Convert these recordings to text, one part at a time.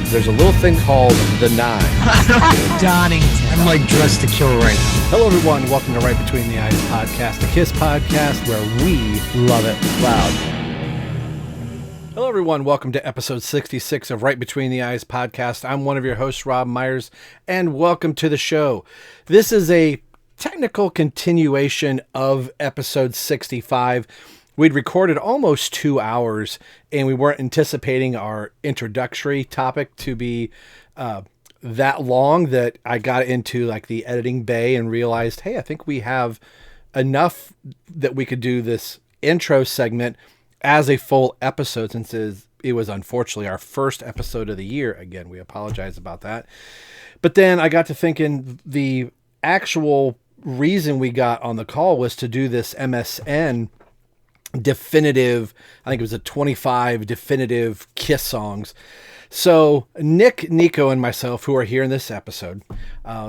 there's a little thing called the Nine. Donington. I'm like dressed to kill right now. Hello, everyone. Welcome to Right Between the Eyes podcast, the KISS podcast, where we love it loud. Hello, everyone. Welcome to episode 66 of Right Between the Eyes podcast. I'm one of your hosts, Rob Myers, and welcome to the show. This is a technical continuation of episode 65. We'd recorded almost 2 hours, and we weren't anticipating our introductory topic to be that long that I got into like the editing bay and realized, hey, I think we have enough that we could do this intro segment as a full episode, since it was unfortunately our first episode of the year. Again, we apologize about that. But then I got to thinking the actual reason we got on the call was to do this MSN definitive, I think it was a 25 definitive KISS songs. So Nick, Nikko, and myself, who are here in this episode,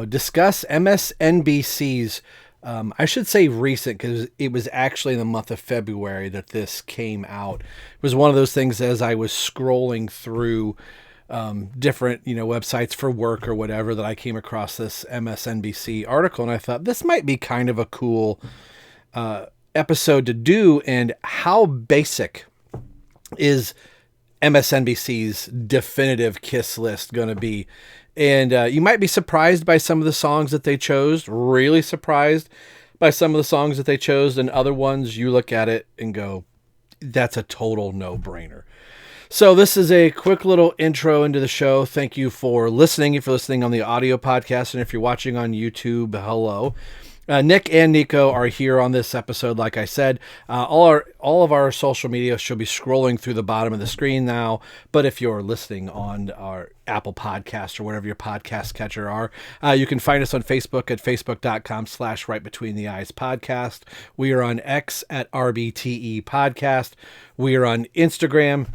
discuss MSNBC's, I should say recent, because it was actually in the month of February that this came out. It was one of those things as I was scrolling through different, websites for work or whatever, that I came across this MSNBC article, and I thought this might be kind of a cool episode to do. And how basic is MSNBC's definitive KISS list going to be? And you might be surprised by some of the songs that they chose, really surprised by some of the songs that they chose, and other ones you look at it and go, that's a total no-brainer. So this is a quick little intro into the show. Thank you for listening. If you're listening on the audio podcast, and if you're watching on YouTube, hello. Nick and Nikko are here on this episode. Like I said, all of our social media should be scrolling through the bottom of the screen now. But if you're listening on our Apple Podcast or whatever your podcast catcher are, you can find us on Facebook at facebook.com/Right Between the Eyes podcast. We are on X at RBTE podcast. We are on Instagram.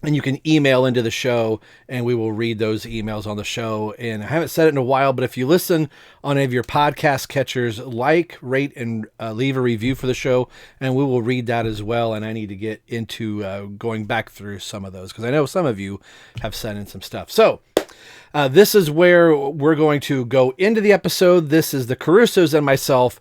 And you can email into the show, and we will read those emails on the show. And I haven't said it in a while, but if you listen on any of your podcast catchers, rate, and leave a review for the show, and we will read that as well. And I need to get into going back through some of those, because I know some of you have sent in some stuff. So this is where we're going to go into the episode. This is the Carusos and myself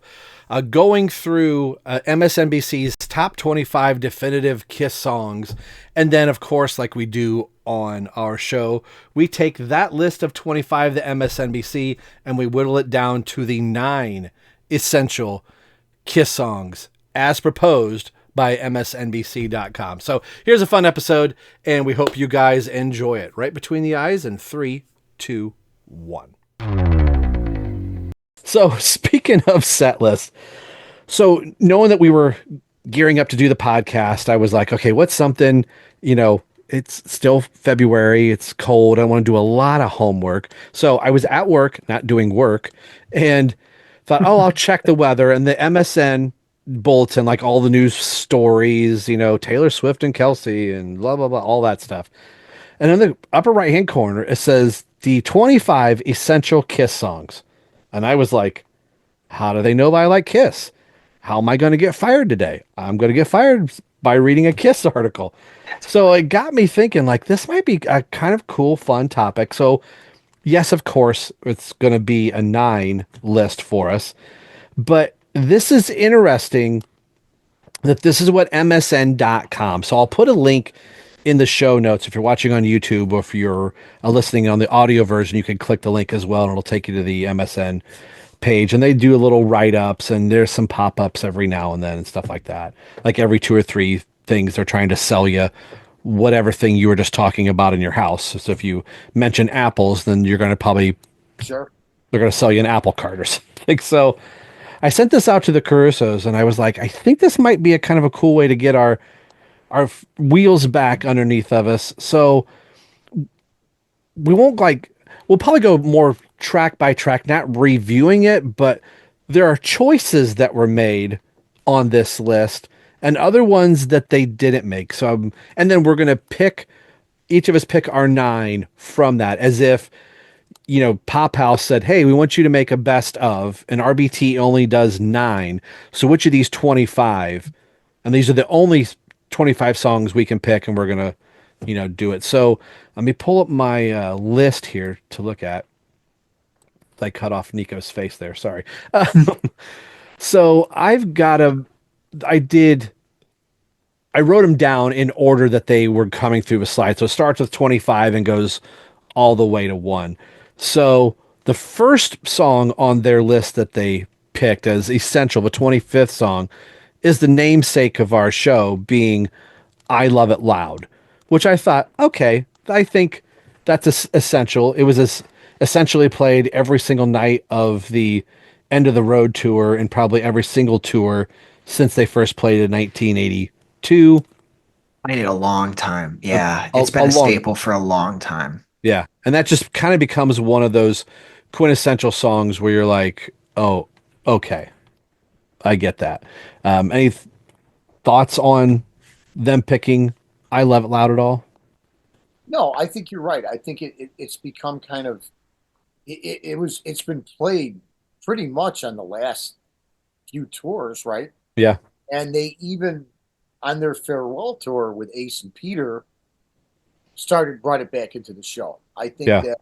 going through MSNBC's top 25 definitive KISS songs. And then, of course, like we do on our show, we take that list of 25, the MSNBC, and we whittle it down to the 9 essential KISS songs as proposed by MSNBC.com. So here's a fun episode, and we hope you guys enjoy it. Right Between the Eyes in 3, 2, 1. So speaking of set lists, so knowing that we were gearing up to do the podcast, I was like, okay, what's something, it's still February, it's cold, I want to do a lot of homework. So I was at work, not doing work, and thought, I'll check the weather, and the MSN bulletin, like all the news stories, Taylor Swift and Kelsey and blah, blah, blah, all that stuff. And in the upper right-hand corner, it says the 25 essential KISS songs. And I was like, how do they know I like KISS? How am I going to get fired today? I'm going to get fired by reading a KISS article. So it got me thinking, like, this might be a kind of cool, fun topic. So yes, of course, it's going to be a 9 list for us. But this is interesting that this is what MSN.com. So I'll put a link in the show notes. If you're watching on YouTube, or if you're listening on the audio version, you can click the link as well, and it'll take you to the MSN page. And they do a little write-ups, and there's some pop-ups every now and then and stuff like that. Like every 2 or 3 things, they're trying to sell you whatever thing you were just talking about in your house. So if you mention apples, then you're going to probably, Sure, they're going to sell you an apple cart or something. So I sent this out to the Carusos, and I was like, I think this might be a kind of a cool way to get our wheels back underneath of us. So we'll probably go more track by track, not reviewing it, but there are choices that were made on this list and other ones that they didn't make. So, and then we're going to each of us pick our 9 from that, as if, Pop House said, hey, we want you to make a best of, and RBT only does 9. So which of these 25, and these are the only 25 songs we can pick, and we're going to do it. So let me pull up my list here to look at. I cut off Nico's face there. Sorry. So I did, I wrote them down in order that they were coming through the slide. So it starts with 25 and goes all the way to 1. So the first song on their list that they picked as essential, the 25th song, is the namesake of our show, being I Love It Loud, which I thought, okay, I think that's essential. It was essentially played every single night of the end of the road tour and probably every single tour since they first played in 1982. I need a long time. A, Yeah, a, it's been a a long, staple for a long time. yeah. And that just kind of becomes one of those quintessential songs where you're like, oh, okay, I get that. Any thoughts on them picking I Love It Loud at all? No, I think you're right. I think it's become kind of it's been played pretty much on the last few tours, right? Yeah. And they even on their farewell tour with Ace and Peter brought it back into the show. I think Yeah. that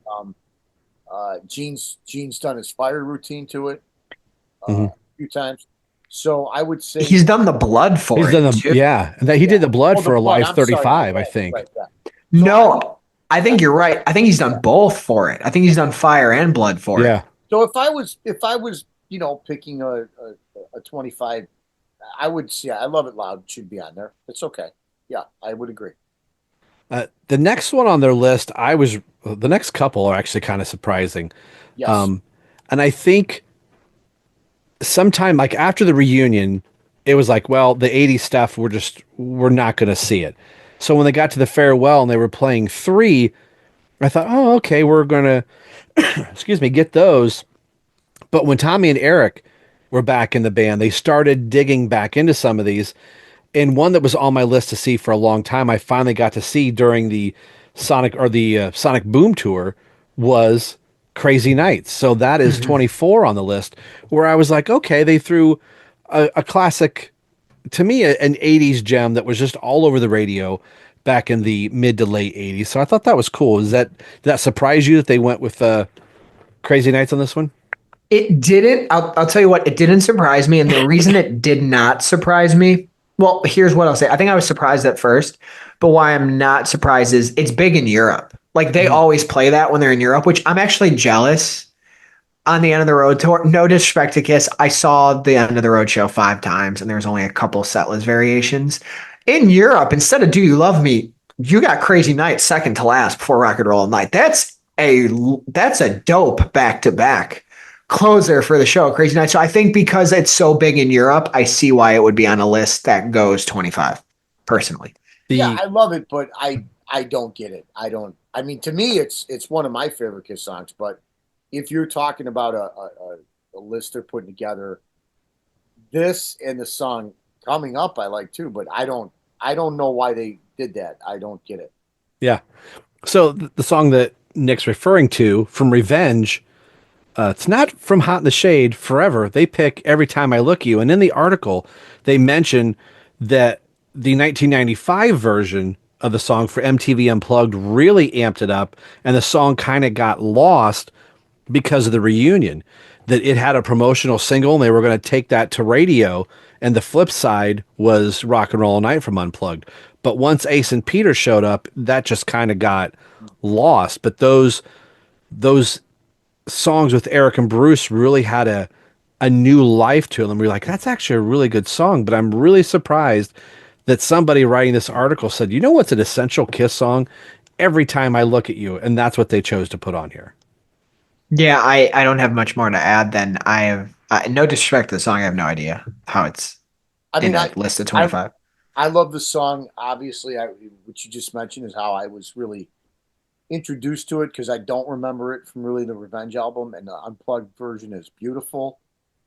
Gene's done his fire routine to it Hmm. a few times. So I would say He's done the blood for He's done it the too. yeah, and that he yeah. did the blood Oh, for the a blood. live I'm sorry, the 35, I blood. think. Right, yeah. So No, I think you're right. I think he's done both for it. I think he's done fire and blood for it. Yeah. so if I was picking a 25, I would say I Love It Loud should be on there. It's okay. Yeah, I would agree. The next one on their list, the next couple are actually kind of surprising. Yes. Um, and I think sometime like after the reunion, it was like, well, the 80s stuff, we're not going to see it. So when they got to the farewell and they were playing 3, I thought, oh, okay, we're going to, excuse me, get those. But when Tommy and Eric were back in the band, they started digging back into some of these. And one that was on my list to see for a long time, I finally got to see during the Sonic Boom tour was Crazy Nights. So that is Mhm. 24 on the list, where I was like, okay, they threw a classic, to me, an 80s gem that was just all over the radio back in the mid to late 80s. So I thought that was cool. Did that surprise you that they went with Crazy Nights on this one? It didn't. I'll tell you what. It didn't surprise me, and the reason it did not surprise me. Well, here's what I'll say. I think I was surprised at first, but why I'm not surprised is it's big in Europe. Like they Mhm. always play that when they're in Europe, which I'm actually jealous. On the End of the Road tour, no disrespect to Kiss, I saw the End of the Road show 5 times, and there's only a couple setlist variations. In Europe, instead of "Do You Love Me," you got "Crazy Night" second to last before "Rock and Roll All Night." That's a dope back to back closer for the show, "Crazy Night." So I think because it's so big in Europe, I see why it would be on a list that goes 25. Personally, Yeah, The I love it, but I don't get it. I don't. I mean, to me, it's one of my favorite Kiss songs. But if you're talking about a list they're putting together, this and the song coming up, I like too. But I don't know why they did that. I don't get it. yeah. So the song that Nick's referring to from Revenge, it's not from Hot in the Shade Forever. They pick Every Time I Look at You. And in the article, they mention that the 1995 version of the song for MTV Unplugged really amped it up, and the song kind of got lost because of the reunion. That it had a promotional single, and they were going to take that to radio, and the flip side was Rock and Roll All Night from Unplugged. But once Ace and Peter showed up, that just kind of got lost. But those songs with Eric and Bruce really had a new life to them. We're like, that's actually a really good song, but I'm really surprised that somebody writing this article said, you know what's an essential Kiss song? Every Time I Look at You, and that's what they chose to put on here. yeah, I don't have much more to add than I have. No disrespect to the song, I have no idea how it's I in mean, a list of I 25. I love the song. Obviously, what you just mentioned is how I was really introduced to it because I don't remember it from really the Revenge album, and the unplugged version is beautiful.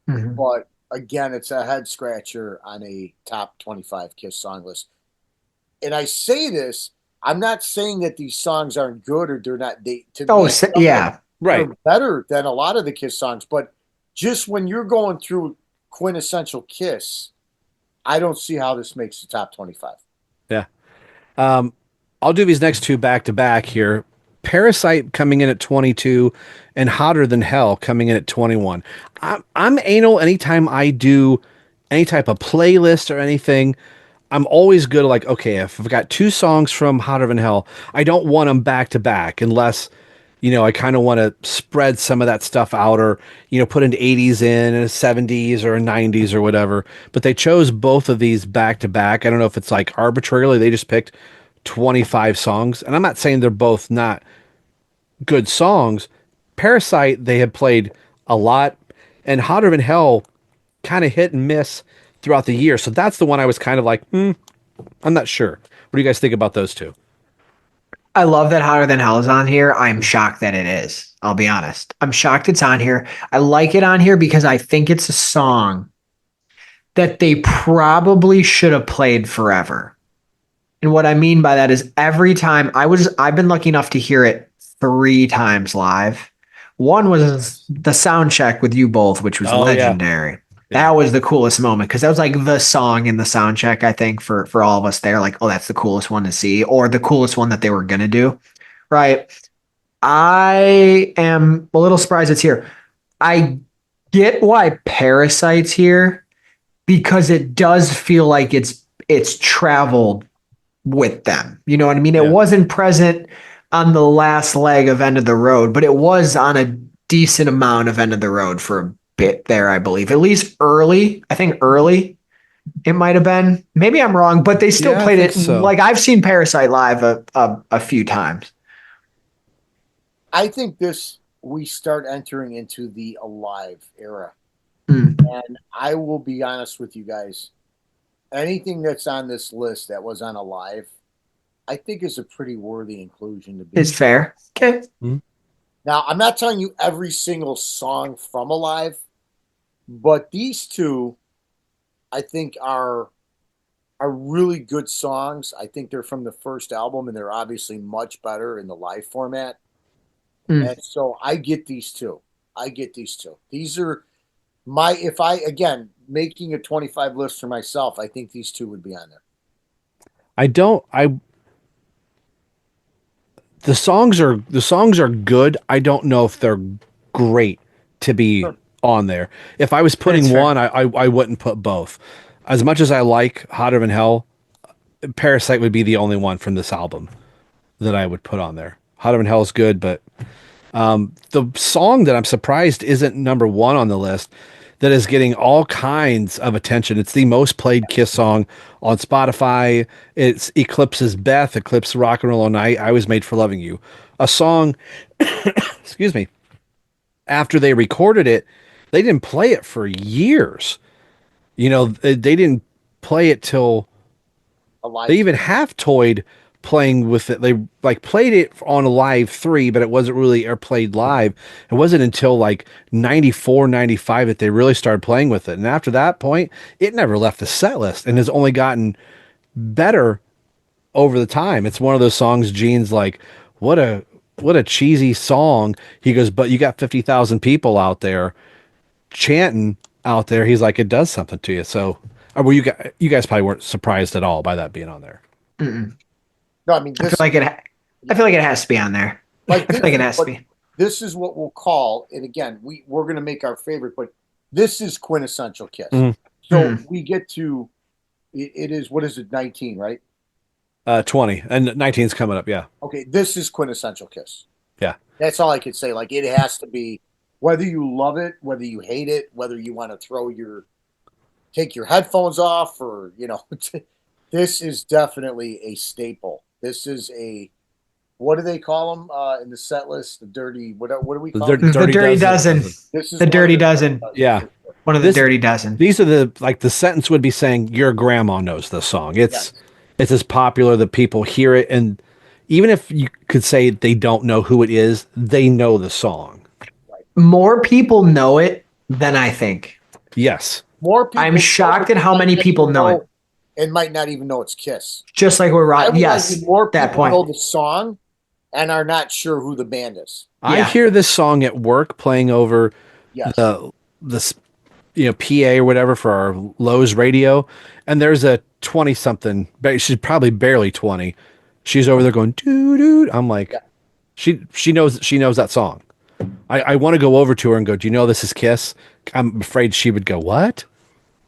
Mhm. But again, it's a head scratcher on a top 25 Kiss song list. And I say this, I'm not saying that these songs aren't good or they're not. They to Oh, me, some of them yeah. Right. are better than a lot of the Kiss songs. But just when you're going through quintessential Kiss, I don't see how this makes the top 25. Yeah. Um, I'll do these next two back to back here. Parasite coming in at 22 and Hotter Than Hell coming in at 21. I'm anal anytime I do any type of playlist or anything. I'm always good like, okay, if I've got two songs from Hotter Than Hell, I don't want them back to back unless, I kind of want to spread some of that stuff out or, put an 80s in and a 70s or a 90s or whatever. But they chose both of these back to back. I don't know if it's like arbitrarily they just picked 25 songs. And I'm not saying they're both not good songs. Parasite, they had played a lot, and Hotter Than Hell kind of hit and miss throughout the year. So that's the one I was kind of like, I'm not sure. What do you guys think about those two? I love that Hotter Than Hell is on here. I'm shocked that it is. I'll be honest. I'm shocked it's on here. I like it on here because I think it's a song that they probably should have played forever. And what I mean by that is every time I've been lucky enough to hear it 3 times live. One was the sound check with you both, which was legendary. Yeah. That was the coolest moment because that was like the song in the sound check, I think, for all of us there. Like, oh, that's the coolest one to see, or the coolest one that they were gonna do. Right. I am a little surprised it's here. I get why Parasite's here because it does feel like it's traveled with them. You know what I mean? It wasn't present on the last leg of End of the Road, but it was on a decent amount of End of the Road for a bit there, I believe. At least early. I think early it might have been. Maybe I'm wrong, but they still played it. So. Like I've seen Parasite live a few times. I think we start entering into the Alive era. And I will be honest with you guys. Anything that's on this list that was on Alive, I think is a pretty worthy inclusion to be. It's fair. Okay. Now, I'm not telling you every single song from Alive, but these two, I think, are really good songs. I think they're from the first album, and they're obviously much better in the live format. And so I get these two. These are making a 25 list for myself, I think these two would be on there. The songs are good. I don't know if they're great to be on there. If I was putting one, I wouldn't put both. As much as I like Hotter Than Hell, Parasite would be the only one from this album that I would put on there. Hotter Than Hell is good, but the song that I'm surprised isn't number one on the list that is getting all kinds of attention. It's the most played Kiss song on Spotify. It's Eclipse's Beth, Eclipse Rock and Roll All Night, I Was Made for Loving You. A song, excuse me, after they recorded it, they didn't play it for years. They didn't play it till they even half-toyed playing with it. They played it on Alive 3, but it wasn't really played live. It wasn't until 94, 95 that they really started playing with it. And after that point, it never left the set list and has only gotten better over the time. It's one of those songs Gene's like, what a cheesy song. He goes, but you got 50,000 people out there chanting out there. He's like, it does something to you. So you guys probably weren't surprised at all by that being on there. No, I mean, I feel like it has to be on there. I feel like it has to be. This is what we'll call, and again, we're going to make our favorite, but this is quintessential Kiss. So we get to, it is, what is it, 19, right? 20, and 19 is coming up, yeah. Okay, this is quintessential Kiss. Yeah. That's all I could say. It has to be, whether you love it, whether you hate it, whether you want to take your headphones off, or, this is definitely a staple. This is what do they call them in the set list? The dirty, what do we call them? The dirty dozen. This is the dirty dozen. Yeah. One of the dirty dozen. These are the sentence would be saying, your grandma knows this song. It's as popular that people hear it. And even if you could say they don't know who it is, they know the song. More people know it than I think. Yes. More people. I'm shocked at how many people know it. And might not even know it's Kiss. Just like we're right. Yes. More people know the song and are not sure who the band is. I hear this song at work playing over the PA or whatever for our Lowe's radio, and there's a 20-something, she's probably barely 20. she's over there going doo doo. I'm like, she knows that song. I want to go over to her and go, do you know this is Kiss? I'm afraid she would go, what?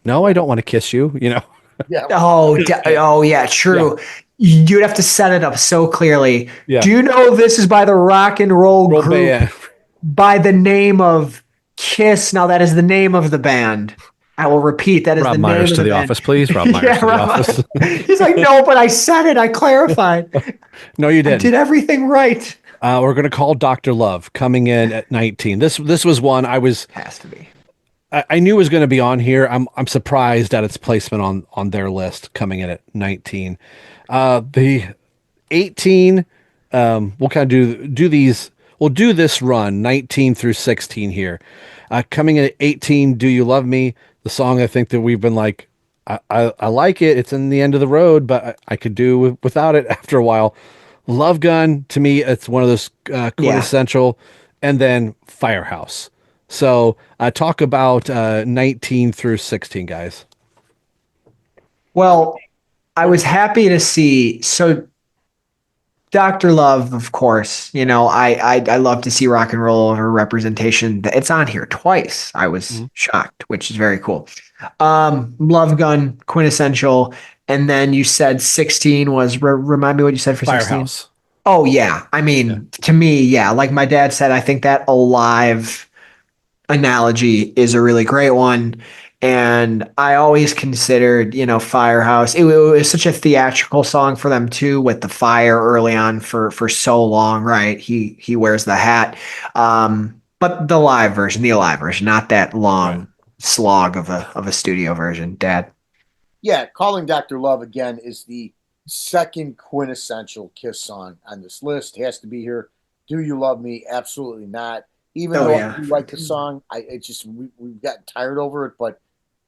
No, I don't want to kiss you. You know. Yeah. Oh, yeah, true. You'd have to set it up so clearly. Yeah. Do you know this is by the rock and roll Roll group band. by the name of Kiss? Now that is the name of the band. I will repeat, that is Rob the Myers name to of the band. office, please. Rob Myers to the Rob office. Myers. He's like, no, but I said it. I clarified. No, you I didn't. did everything right. We're going to call Dr. Love coming in at 19. This was one Has to be. I knew was going to be on here. I'm surprised at its placement on their list coming in at 19. The 18, we'll kind of do these. We'll do this run 19 through 16 here. Coming in at 18, Do You Love Me? The song I think that we've been like, I like it. It's in the end of the road, but I could do without it after a while. Love Gun, to me, it's one of those quintessential. And then Firehouse. So talk about 19 through 16, guys. Well, I was happy to see. So Dr. Love, of course, I love to see rock and roll over representation. It's on here twice. I was shocked, which is very cool. Love Gun, quintessential. And then you said 16 was, remind me what you said for 16. Firehouse. Oh, yeah. I mean, to me, yeah. Like my dad said, I think that Alive analogy is a really great one. And I always considered, Firehouse. It was such a theatrical song for them too, with the fire early on for so long, right? He wears the hat. But the Alive version, not that long slog of a studio version, Dad. Yeah, Calling Dr. Love again is the second quintessential Kiss song on this list. Has to be here. Do You Love Me? Absolutely not. Even though I do like the song, we've gotten tired over it, but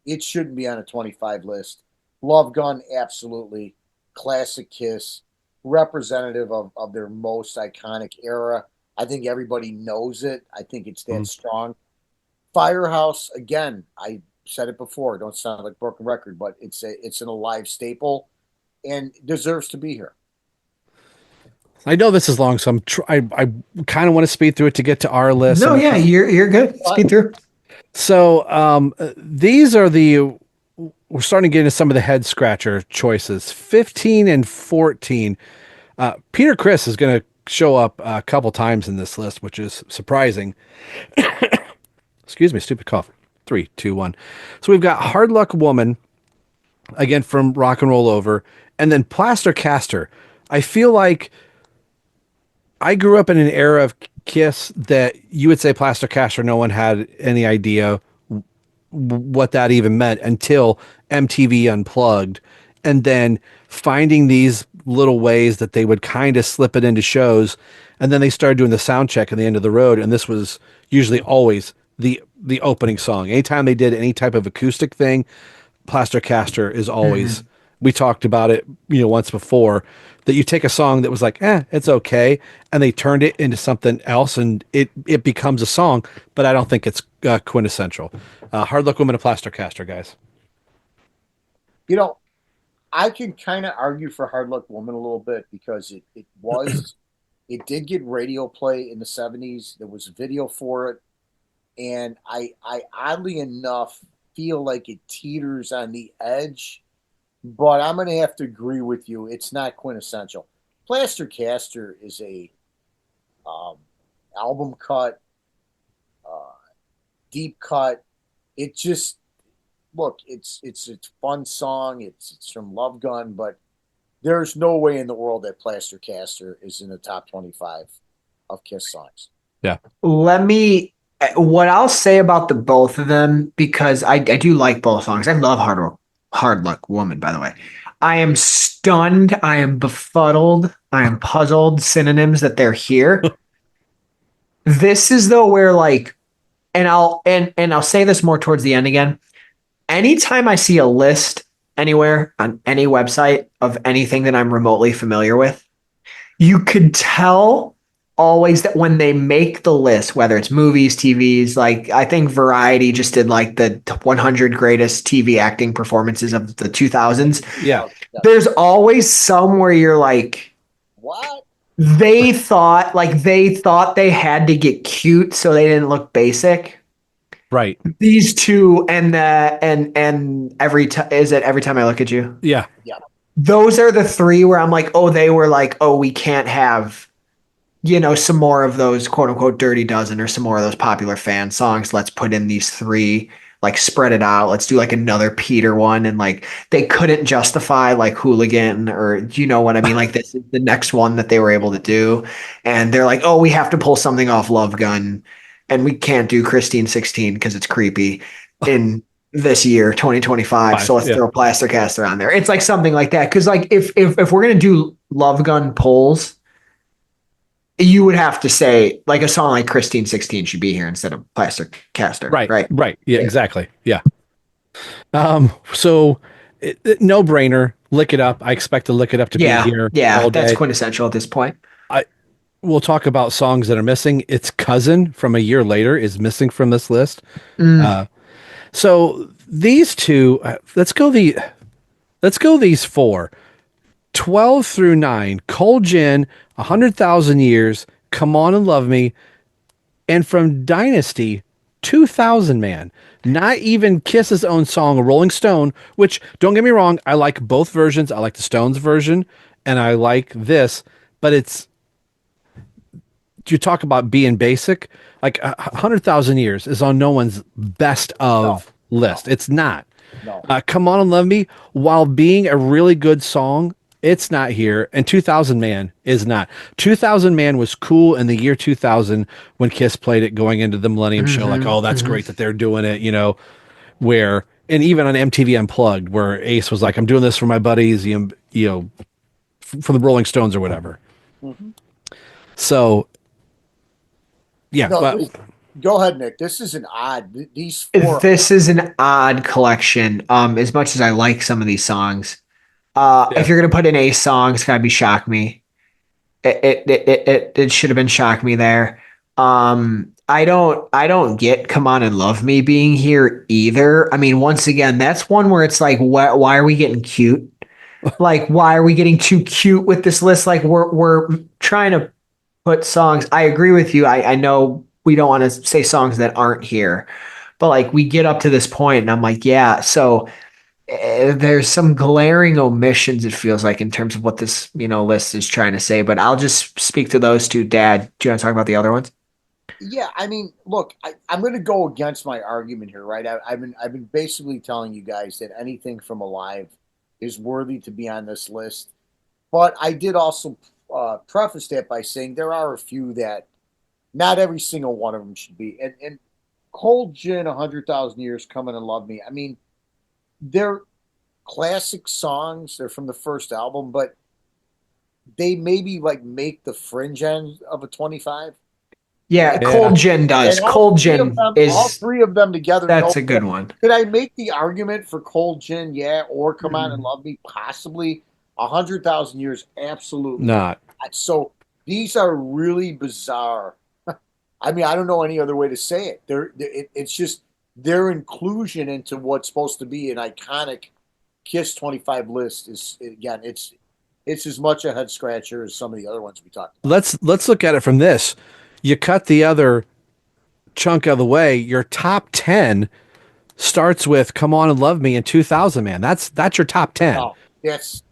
it shouldn't be on a 25 list. Love Gun, absolutely. Classic Kiss. Representative of their most iconic era. I think everybody knows it. I think it's that strong. Firehouse, again, I said it before. Don't sound like a broken record, but it's an Alive staple and deserves to be here. I know this is long, so I kind of want to speed through it to get to our list. No, yeah, you're good. Speed through. So these are we're starting to get into some of the head scratcher choices. 15 and 14. Peter Criss is going to show up a couple times in this list, which is surprising. Excuse me, stupid cough. 3, 2, 1. So we've got Hard Luck Woman, again from Rock and Roll Over, and then Plaster Caster. I feel like I grew up in an era of Kiss that you would say Plaster Caster, no one had any idea what that even meant until MTV Unplugged, and then finding these little ways that they would kind of slip it into shows, and then they started doing the sound check at the end of the road, and this was usually always the opening song. Anytime they did any type of acoustic thing, Plaster Caster is always. We talked about it, once before, that you take a song that was like, it's okay, and they turned it into something else, and it becomes a song. But I don't think it's quintessential. Hard Luck Woman and Plaster Caster, guys. I can kind of argue for Hard Luck Woman a little bit because it did get radio play in the 70s. There was a video for it, and I oddly enough feel like it teeters on the edge. But I'm going to have to agree with you. It's not quintessential. Plaster Caster is a album cut, deep cut. It just it's a fun song. It's from Love Gun, but there's no way in the world that Plaster Caster is in the top 25 of Kiss songs. Yeah. What I'll say about the both of them, because I do like both songs. I love Hard Luck Woman, by the way. I am stunned. I am befuddled. I am puzzled. Synonyms that they're here. This is though where and I'll say this more towards the end again. Anytime I see a list anywhere on any website of anything that I'm remotely familiar with, you could tell always that when they make the list, whether it's movies, TVs, I think Variety just did the 100 greatest TV acting performances of the 2000s. Yeah. There's always some where you're like, what? They thought they had to get cute so they didn't look basic. Right. These two and every time is it every time I look at you? Yeah. Yeah. Those are the three where I'm like, oh, they were like, oh, we can't have, some more of those quote unquote Dirty Dozen or some more of those popular fan songs. Let's put in these three, like spread it out. Let's do like another Peter one. And like they couldn't justify like Hooligan or do you know what I mean? Like this is the next one that they were able to do. And they're like, oh, we have to pull something off Love Gun. And we can't do Christine 16 because it's creepy in this year, 2025. So let's throw Plaster Caster on there. It's like something like that. Cause like if we're gonna do Love Gun polls, you would have to say like a song like Christine 16 should be here instead of Plaster Caster. Right. Right. Right. Yeah, exactly. Yeah. So no brainer. Lick It Up. I expect to Lick It Up to be here. Yeah. All That's day. quintessential at this point. We'll talk about songs that are missing. Its cousin from a year later is missing from this list. So these two, let's go these four. 12 through 9, Cold Gin, 100,000 Years, Come On and Love Me, and from Dynasty, 2000 Man. Not even Kiss's own song, Rolling Stone, which, don't get me wrong, I like both versions. I like the Stones version, and I like this, but you talk about being basic, like 100,000 Years is on no one's best of list. It's not. No. Come On and Love Me, while being a really good song, it's not here. And 2000 Man is not. 2000 Man was cool in the year 2000 when Kiss played it going into the Millennium Show. Like, oh, that's great that they're doing it, where, and even on MTV Unplugged, where Ace was like, I'm doing this for my buddies, for the Rolling Stones or whatever. So, yeah. No, go ahead, Nick. This is an odd. These four. This is an odd collection. As much as I like some of these songs, if you're gonna put in a song, it's gotta be Shock Me. It should have been Shock Me there. I don't get Come On and Love Me being here either. I mean, once again, that's one where it's like, why are we getting cute? Like, why are we getting too cute with this list? Like, we're trying to put songs. I agree with you. I know we don't want to say songs that aren't here, but like we get up to this point and I'm like, yeah. So there's some glaring omissions, it feels like, in terms of what this, list is trying to say, but I'll just speak to those two. Dad, do you want to talk about the other ones? Yeah, I mean, look, I'm going to go against my argument here, right? I've been basically telling you guys that anything from Alive is worthy to be on this list, but I did also preface that by saying there are a few that not every single one of them should be. And Cold Gin, 100,000 Years, Come On and Love Me. I mean, they're classic songs. They're from the first album, but they maybe like make the fringe end of a 25. Yeah, Cold Gin does. Cold Gin is all three of them together. That's a good one. Could I make the argument for Cold Gin? Yeah, or Come On and Love Me? Possibly. 100,000 Years, absolutely not. So these are really bizarre. I mean, I don't know any other way to say it. It's just their inclusion into what's supposed to be an iconic Kiss 25 list is, again, it's as much a head scratcher as some of the other ones we talked about. Let's look at it from this. You cut the other chunk of the way. Your top 10 starts with "Come On and Love Me" and 2000 Man. That's your top 10. No, that's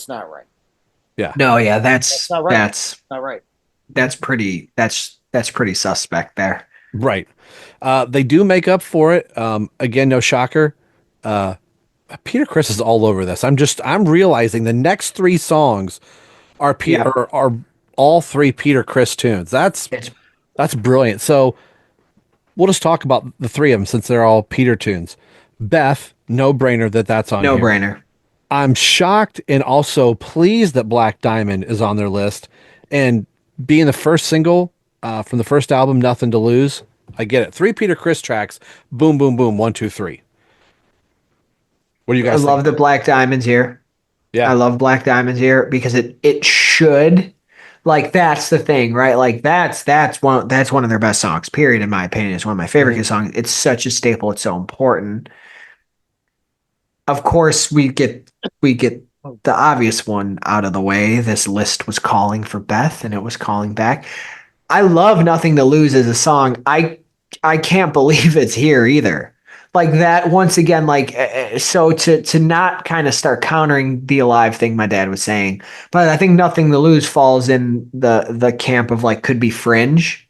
not right. Yeah. No, yeah, that's not right. That's not right. That's pretty suspect there. Right. They do make up for it. Again, no shocker. Peter Criss is all over this. I'm realizing the next three songs are are all three Peter Criss tunes. That's brilliant. So we'll just talk about the three of them since they're all Peter tunes. Beth, no brainer that's on No here. brainer. I'm shocked and also pleased that Black Diamond is on their list, and being the first single from the first album, Nothing to Lose. I get it. 3 Peter Criss tracks. Boom, boom, boom. 1, 2, 3. What do you guys think? I love the Black Diamonds here. Yeah. I love Black Diamonds here because it should, like, that's the thing, right? Like that's one of their best songs, period, in my opinion. It's one of my favorite songs. It's such a staple. It's so important. Of course, we get the obvious one out of the way. This list was calling for Beth, and it was calling back. I love Nothing to Lose as a song. I can't believe it's here either. Like that once again, so to not kind of start countering the Alive thing my dad was saying, but I think Nothing to Lose falls in the camp of like could be fringe.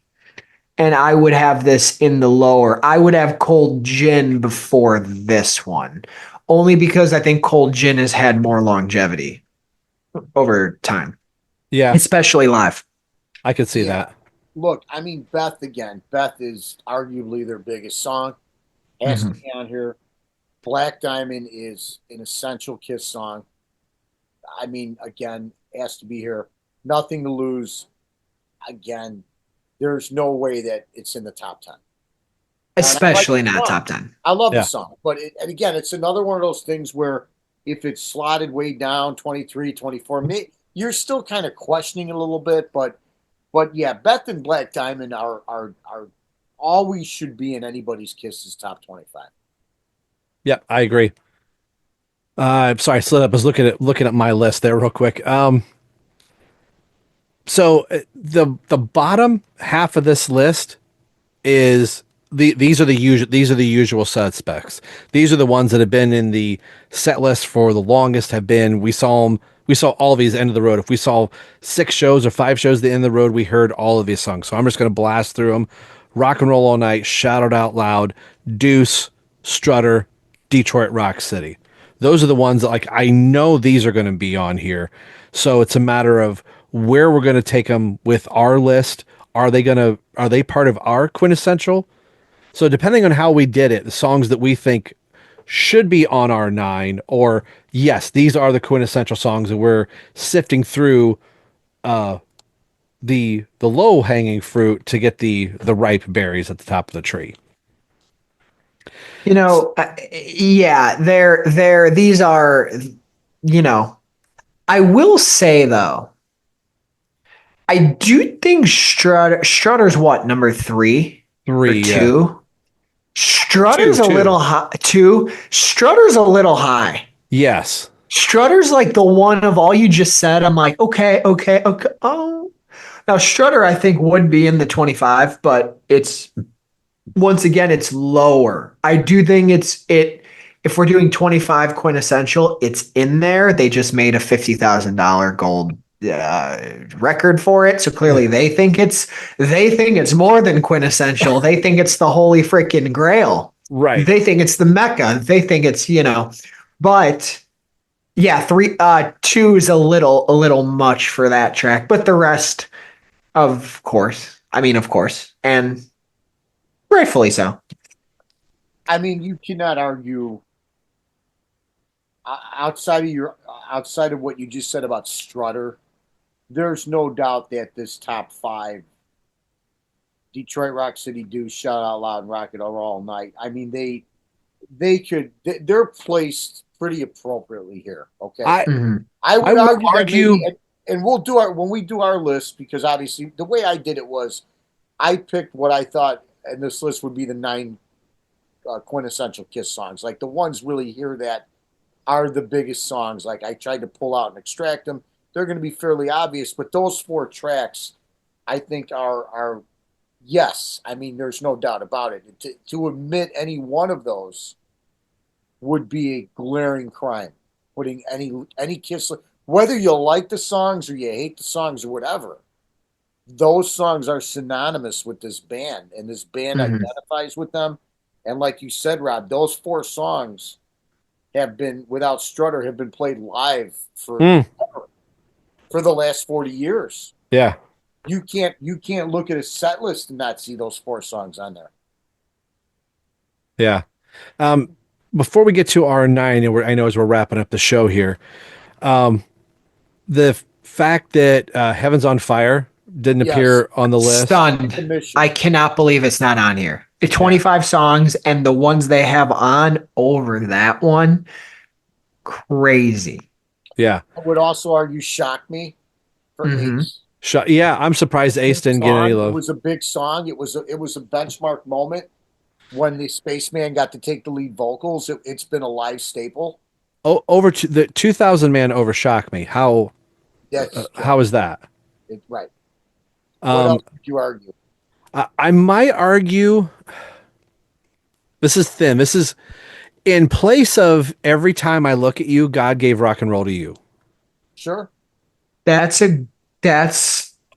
And I would have this in the lower. I would have Cold Gin before this one, only because I think Cold Gin has had more longevity over time, Yeah, especially live. I could see Yeah. that. Look, I mean, Beth again. Beth is arguably their biggest song. Has to Mhm. be on here. Black Diamond is an essential Kiss song. I mean, again, has to be here. Nothing to Lose. Again, there's no way that it's in the top 10. And I like Especially the not song. top 10. I love the Yeah. song. But and again, it's another one of those things where if it's slotted way down 23, 24, you're still kind of questioning a little bit. But yeah, Beth and Black Diamond are always should be in anybody's Kisses top 25. Yep, I agree. I'm sorry, I slid up. I was looking at my list there real quick. So the bottom half of this list is these are the usual suspects. These are the ones that have been in the set list for the longest. Have been we saw all of these end of the road. If we saw 6 shows or 5 shows at the end of the road, we heard all of these songs. So I'm just going to blast through them. Rock and Roll All Night, Shout It Out Loud, Deuce, Strutter, Detroit Rock City. Those are the ones that like I know these are going to be on here. So it's a matter of where we're going to take them with our list. Are they part of our quintessential? So depending on how we did it, the songs that we think should be on our 9, or yes, these are the quintessential songs, and we're sifting through the low hanging fruit to get the ripe berries at the top of the tree. You know, yeah, these are, you know, I will say though, I do think Strutter's what, number 3 or 3, yeah. 2? Strutter's a Two. little high. 2. Strutter's a little high. Yes. Strutter's like the one of all you just said. I'm like, okay, okay, okay. Oh, now Strutter, I think would be in the 25, but it's once again, it's lower. I do think if we're doing 25 quintessential, it's in there. They just made a $50,000 gold record for it. So clearly they think it's more than quintessential. They think it's the holy freaking grail. Right. They think it's the Mecca. They think it's, but yeah, 2 is a little much for that track, but the rest, of course. I mean, of course. And rightfully so. I mean, you cannot argue outside of what you just said about Strutter. There's no doubt that this top 5, Detroit Rock City, Do, Shout Out Loud, and Rock It All Night. I mean, they're placed pretty appropriately here. Okay, I would argue that maybe, and we'll do when we do our list, because obviously the way I did it was I picked what I thought, and this list would be the 9 quintessential Kiss songs, like the ones really here that are the biggest songs. Like I tried to pull out and extract them. They're going to be fairly obvious, but those 4 tracks, I think, are yes. I mean, there's no doubt about it. To omit any one of those would be a glaring crime. Putting any Kiss, whether you like the songs or you hate the songs or whatever, those songs are synonymous with this band, and this band identifies with them. And like you said, Rob, those 4 songs have been, without Strutter, have been played live for the last 40 years. Yeah. You can't look at a set list and not see those 4 songs on there. Yeah. Before we get to our 9, and I know as we're wrapping up the show here, the fact that Heaven's on Fire didn't appear on the list. Stunned. I cannot believe it's not on here. 25 songs, and the ones they have on over that one, crazy. Yeah. I would also argue Shock Me for Ace. Yeah, I'm surprised Ace didn't get any love. It was a big song. It was a benchmark moment when the Spaceman got to take the lead vocals. It's been a live staple. over to the 2,000 man over Shock Me. How is that? Right. What Um, else would you argue? I might argue this is thin. This is in place of Every Time I Look at You, God Gave Rock and Roll to You. Sure. That's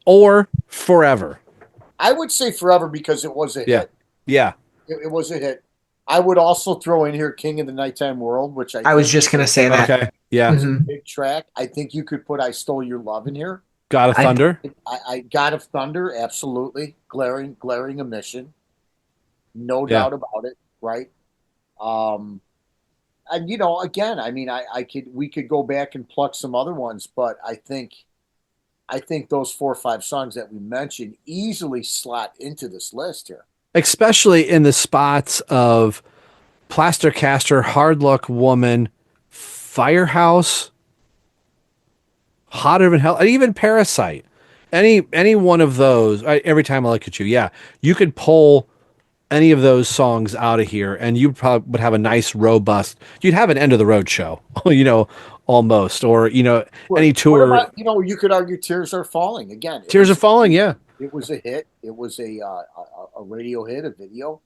Or Forever. I would say Forever because it was a hit. Yeah. It was a hit. I would also throw in here King of the Nighttime World, which I was just gonna say that. Okay. Yeah. Big track. I think you could put I Stole Your Love in here. God of Thunder. I God of Thunder, absolutely. Glaring omission. No doubt about it, right? And again, I mean, we could go back and pluck some other ones, but I think those 4 or 5 songs that we mentioned easily slot into this list here. Especially in the spots of Plaster Caster, Hard Luck Woman, Firehouse, Hotter Than Hell, and even Parasite. Any one of those, Every Time I Look at You, yeah. You could pull any of those songs out of here and you probably would have a nice, robust, you'd have an end of the road show, almost. Or, any tour. About, you could argue Tears Are Falling again. Tears Are Falling, yeah. It was a hit. It was a radio hit, a video.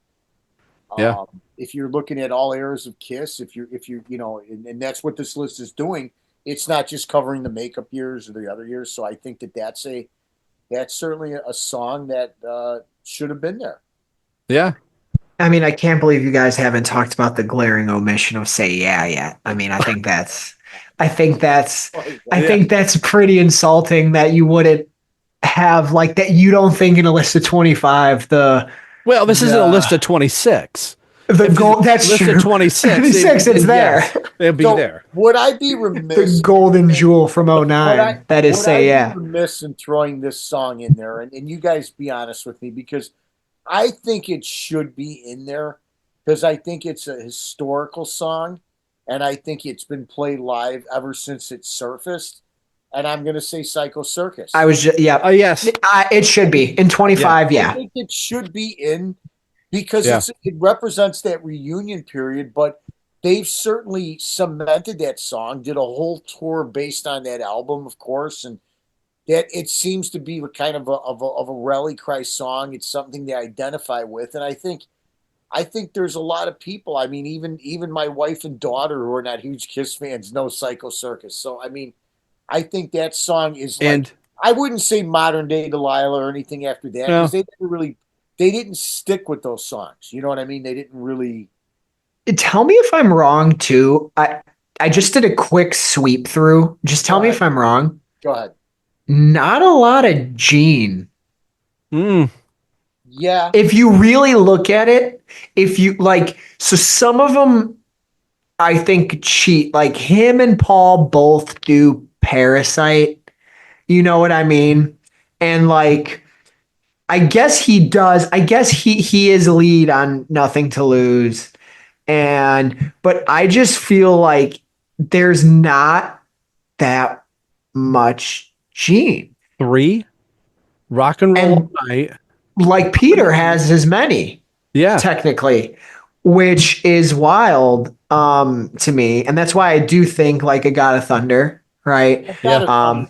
Yeah. If you're looking at all eras of Kiss, if you and that's what this list is doing. It's not just covering the makeup years or the other years. So I think that's certainly a song that should have been there. Yeah. I mean, I can't believe you guys haven't talked about the glaring omission of Say Yeah yet. I mean, I think that's pretty insulting that you wouldn't have like that. You don't think in a list of 25, this isn't a list of 26. The goal that's list true. of 26. 26, it's there. Yes, it'd be there. Would I be remiss? The golden jewel from 09. That is Say Yeah. Would I be remiss in throwing this song in there? And you guys be honest with me because I think it should be in there because I think it's a historical song and I think it's been played live ever since it surfaced. And I'm going to say Psycho Circus. I was just, yeah. Oh, yes. It should be in 25. Yeah. I think it should be in because it represents that reunion period, but they've certainly cemented that song, did a whole tour based on that album, of course. And that it seems to be kind of a rally cry song. It's something they identify with. And I think there's a lot of people. I mean, even my wife and daughter who are not huge Kiss fans know Psycho Circus. So, I mean, I think that song is like, I wouldn't say modern day Delilah or anything after that because they didn't stick with those songs. You know what I mean? They didn't really. Tell me if I'm wrong too. I just did a quick sweep through. Just tell me if I'm wrong. Go ahead. Not a lot of Gene. Yeah. If you really look at it, so some of them I think cheat. Like him and Paul both do Parasite. You know what I mean? And like, I guess he does. I guess he is lead on Nothing to Lose. But I just feel like there's not that much Gene. 3 Rock and Roll Night. Like Peter has as many. Yeah. Technically, which is wild to me. And that's why I do think like a God of Thunder, right? Yeah.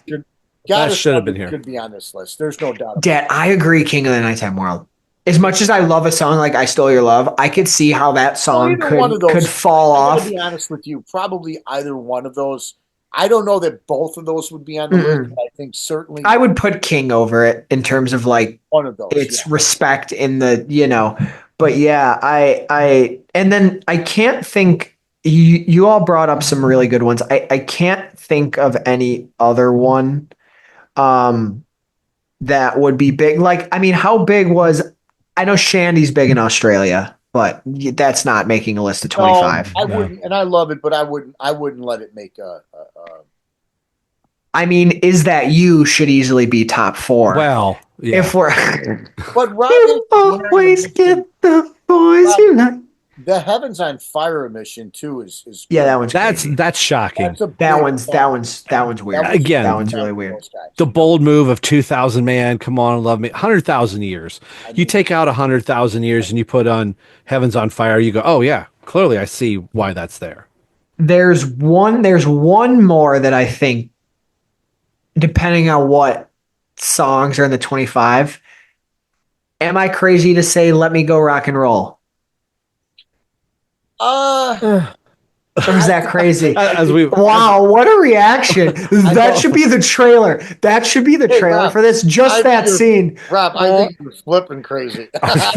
That should have been here. Could be on this list. There's no doubt. Dad, I agree. King of the Nighttime World. As much as I love a song like "I Stole Your Love," I could see how that song could fall off. To be honest with you, probably either one of those. I don't know that both of those would be on the list. But I think certainly I would put King over it in terms of like one of those. Its respect in the But yeah, and then I can't think. You all brought up some really good ones. I can't think of any other one that would be big. Like, I mean, how big was, I know Shandy's big in Australia, but that's not making a list of 25. No, I wouldn't, and I love it, but I wouldn't let it make I mean, Is That You should easily be top 4. Well, yeah. If we're but Robin always get the boys you like. The Heavens on Fire emission too is yeah, that one's that's shocking. That one's weird. Again, that one's really weird. The bold move of 2,000 man, come on, love me, 100,000 years. You take out 100,000 years and you put on Heavens on Fire. You go, oh yeah, clearly I see why that's there. There's one more that I think, depending on what songs are in the 25. Am I crazy to say "Let Me Go Rock and Roll"? Uh, Or is that crazy? As we Wow, what a reaction. That know. should be the trailer. That should be the Hey, trailer Rob, for this. Just I that think you're- scene. Rob, I think you're flipping crazy.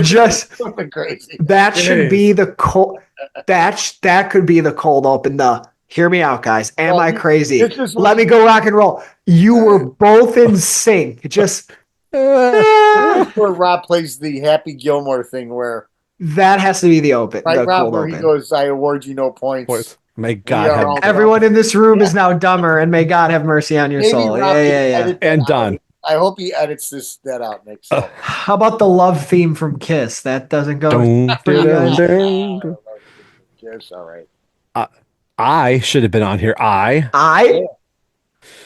Just flipping crazy. that should Jeez. be the cold. That could be the cold open. Hear me out, guys. Am Well, I crazy? this is what- Let me go rock and roll. You were both in sync. Just This is where Rob plays the Happy Gilmore thing where, that has to be the open. right, The Rob, cold where he open. goes, I award you no points. May We God are have all Everyone in this room is now dumber, and may God have mercy on your Maybe soul. Rob Yeah, can yeah, yeah. edit that and out. done. I hope he edits that out, Nick. So. How about the love theme from Kiss? That doesn't go Dun, for you dun, guys. dun, dun. Yes, all right. I should have been on here. I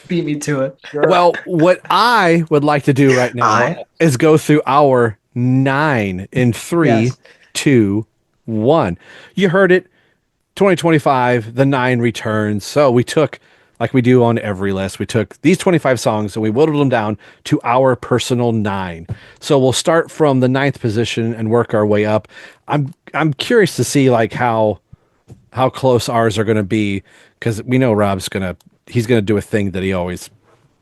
beat me to it. Sure. Well, what I would like to do right now is go through our 9 in 3, Yes. 2, 1. You heard it. 2025, the 9 returns. So we took, like we do on every list, we took these 25 songs and we whittled them down to our personal 9. So we'll start from the 9th position and work our way up. I'm curious to see like how close ours are going to be, because we know Rob's he's going to do a thing that he always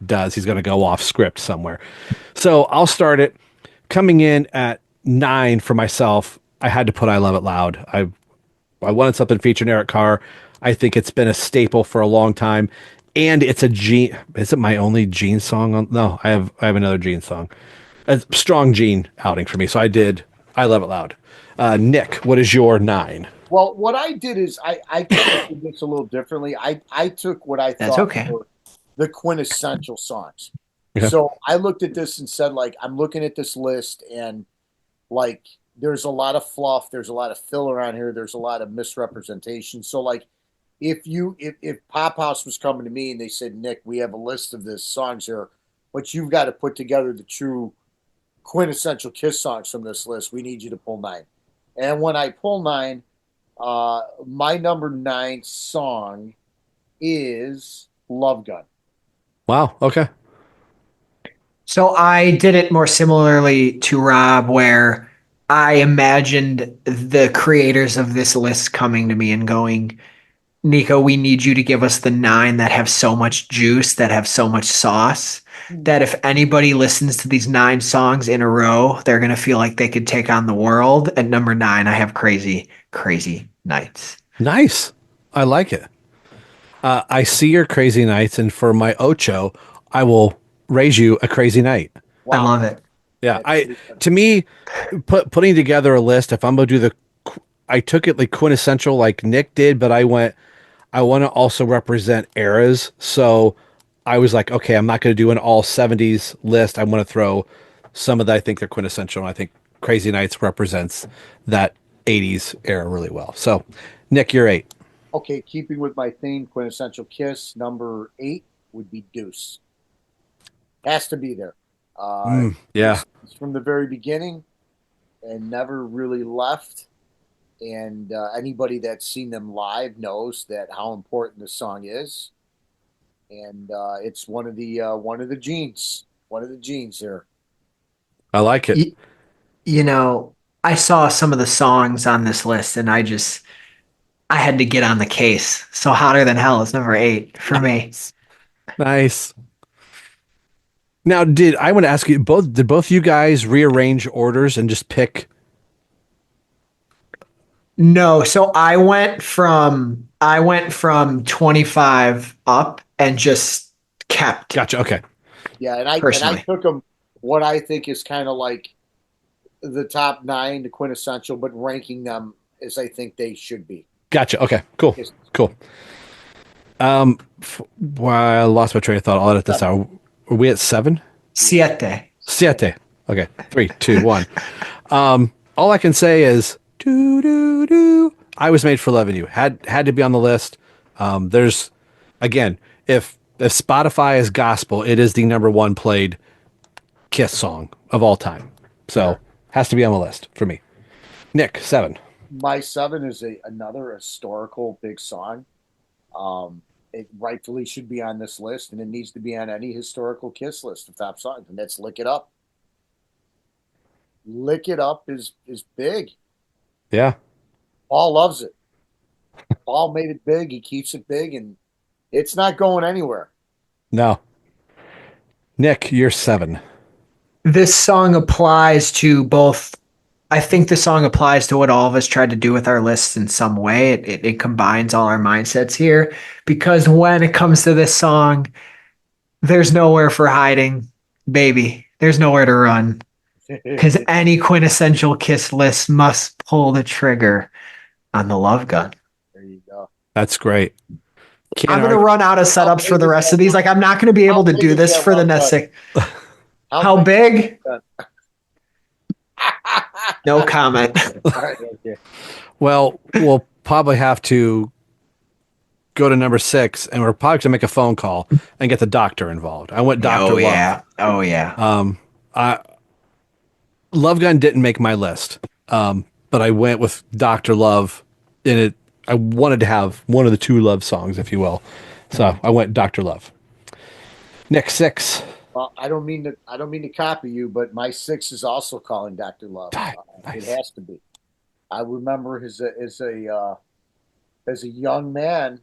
does. He's going to go off script somewhere. So I'll start it. Coming in at 9 for myself, I had to put "I Love It Loud." I wanted something featuring Eric Carr. I think it's been a staple for a long time, and it's a Gene. Is it my only Gene song on? No, I have another Gene song. A strong Gene outing for me. So I did "I Love It Loud." Nick, what is your 9? Well, what I did is I did this a little differently. I took what I That's thought okay. were the quintessential songs. Yeah. So I looked at this and said, like, I'm looking at this list and like there's a lot of fluff, there's a lot of filler on here, there's a lot of misrepresentation. So like if Pop House was coming to me and they said, Nick, we have a list of this songs here, but you've got to put together the true quintessential Kiss songs from this list. We need you to pull 9. And when I pull 9, my number 9 song is Love Gun. Wow. Okay. So I did it more similarly to Rob, where I imagined the creators of this list coming to me and going, Nico, we need you to give us the 9 that have so much juice, that have so much sauce, that if anybody listens to these 9 songs in a row, they're going to feel like they could take on the world. At number 9, I have Crazy, Crazy Nights. Nice. I like it. I see your Crazy Nights, and for my Ocho, I will raise you a Crazy Night. I love it. Yeah, to me, putting together a list. If I'm gonna do I took it like quintessential, like Nick did, but I want to also represent eras. So I was like, okay, I'm not gonna do an all '70s list. I want to throw some of that I think they're quintessential. And I think Crazy Nights represents that '80s era really well. So, Nick, you're 8. Okay, keeping with my theme, quintessential Kiss, number 8 would be Deuce. Has to be there. Yeah. It's from the very beginning and never really left. And anybody that's seen them live knows that how important this song is. And it's one of the genes here. I like it. You know, I saw some of the songs on this list and I had to get on the case. So Hotter Than Hell is number 8 for me. Nice. Now, I want to ask you both? Did both you guys rearrange orders and just pick? No, so I went from 25 up and just kept. Gotcha. Okay. Yeah, and I took them what I think is kind of like the top 9, the quintessential, but ranking them as I think they should be. Gotcha. Okay. Cool. Cool. Well, I lost my train of thought. I'll edit this out. Are we at 7? Siete. Okay. 3, 2, 1. All I can say is I Was Made for Loving You. Had to be on the list. There's, again, if Spotify is gospel, it is the number 1 played Kiss song of all time. So has to be on the list for me. Nick, 7. My 7 is another historical big song. It rightfully should be on this list, and it needs to be on any historical Kiss list of top songs, and that's "Lick It Up." "Lick It Up" is big. Yeah. Paul loves it. Paul made it big. He keeps it big, and it's not going anywhere. No. Nick, you're 7. This song applies to both. I think the song applies to what all of us tried to do with our lists in some way. It combines all our mindsets here because when it comes to this song, there's nowhere for hiding, baby. There's nowhere to run because There any quintessential Kiss list must pull the trigger on the love gun. you go. That's great. I'm Can't gonna argue. run out of How setups for big the is rest of that? these. Like I'm not gonna be How able to big do is this that for the love next gun? six. How How big? big? No comment. All right, okay. Well, we'll probably have to go to number 6, and we're probably going to make a phone call and get the doctor involved. I went Dr. Oh Love. yeah. Oh yeah. Love Gun didn't make my list, but I went with Dr. Love in it. I wanted to have one of the 2 love songs, if you will. So I went Dr. Love. Nick, 6. Well, I don't mean to copy you, but my 6 is also calling Dr. Love. It Nice. has to be. I remember as a young man,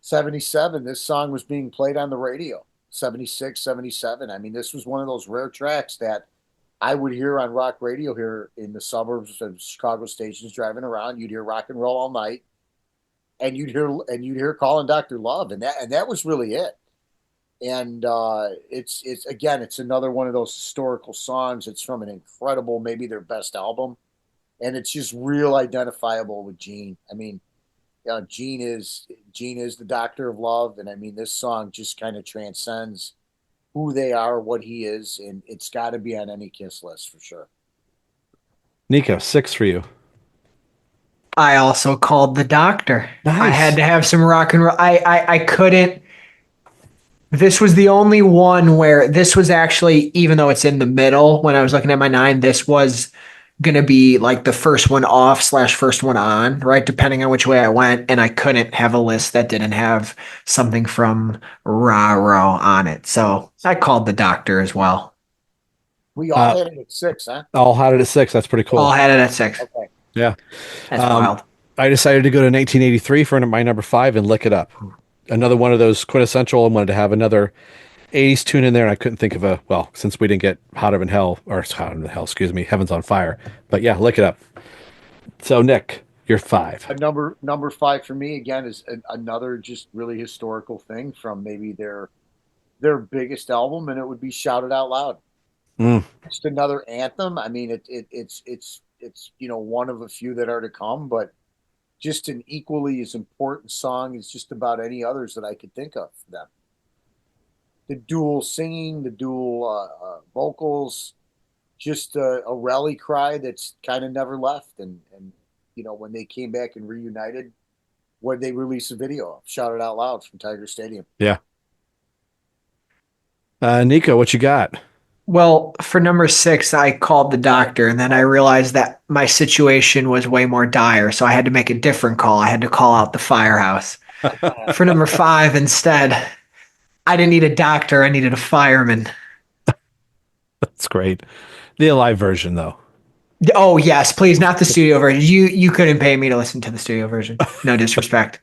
77, this song was being played on the radio. 76, 77. I mean, this was one of those rare tracks that I would hear on rock radio here in the suburbs of Chicago stations driving around. You'd hear rock and roll all night, and you'd hear calling Dr. Love, and that was really it. And it's again, it's another one of those historical songs. It's from an incredible, maybe their best album, and it's just real identifiable with Gene. I mean, Gene is the doctor of love, and I mean, this song just kind of transcends who they are, what he is, and it's got to be on any Kiss list for sure. Nico, 6 for you. I also called the doctor. I had Nice. to have some rock and roll. I couldn't. This was the only one where this was actually, even though it's in the middle, when I was looking at my 9, this was going to be like the first one off slash first one on, right? Depending on which way I went. And I couldn't have a list that didn't have something from Raro on it. So I called the doctor as well. We all had it at 6, huh? All had it at 6. That's pretty All cool. had it at 6. Okay. Yeah. That's Um, wild. I decided to go to 1983 for my number 5 and Lick It Up. Another one of those quintessential. I wanted to have another 80s tune in there, and I couldn't think of since we didn't get Hotter Than Hell, or Hotter Than Hell, excuse me, Heaven's on Fire. But yeah, Lick It Up. So, Nick, you're 5. A number 5 for me again is another just really historical thing from maybe their biggest album, and it would be "Shout It Out Loud." Mm. Just another anthem. I mean, it's one of a few that are to come, but just an equally as important song as just about any others that I could think of for them. The dual singing, the dual vocals, just a rally cry that's kind of never left. And when they came back and reunited, when they released a video, "Shout It Out Loud" from Tiger Stadium. Yeah. Nico, what you got? Well, for number 6, I called the doctor, and then I realized that my situation was way more dire, so I had to make a different call. I had to call out the firehouse. For number 5, instead, I didn't need a doctor, I needed a fireman. That's great. The live version, though. Oh, yes, please, not the studio version. You couldn't pay me to listen to the studio version. No disrespect.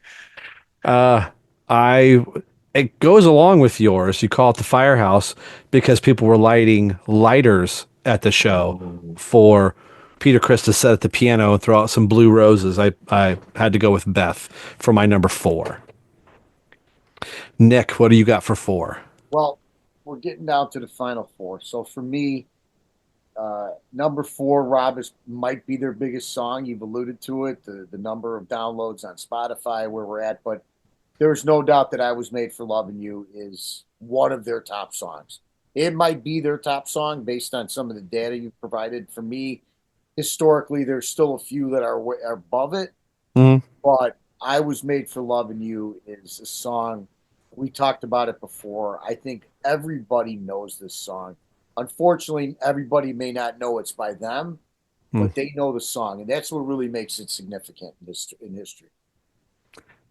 It goes along with yours. You call it the firehouse because people were lighting lighters at the show for Peter Criss to sit at the piano and throw out some blue roses. I had to go with Beth for my number 4. Nick, what do you got for 4? Well, we're getting down to the final 4. So for me, number 4, Rob, might be their biggest song. You've alluded to it, the number of downloads on Spotify, where we're at, but there's no doubt that "I Was Made for Loving You" is one of their top songs. It might be their top song based on some of the data you've provided. For me, historically, there's still a few that are above it, Mm. but "I Was Made for Loving You" is a song. We talked about it before. I think everybody knows this song. Unfortunately, everybody may not know it's by them, but they know the song, and that's what really makes it significant in history.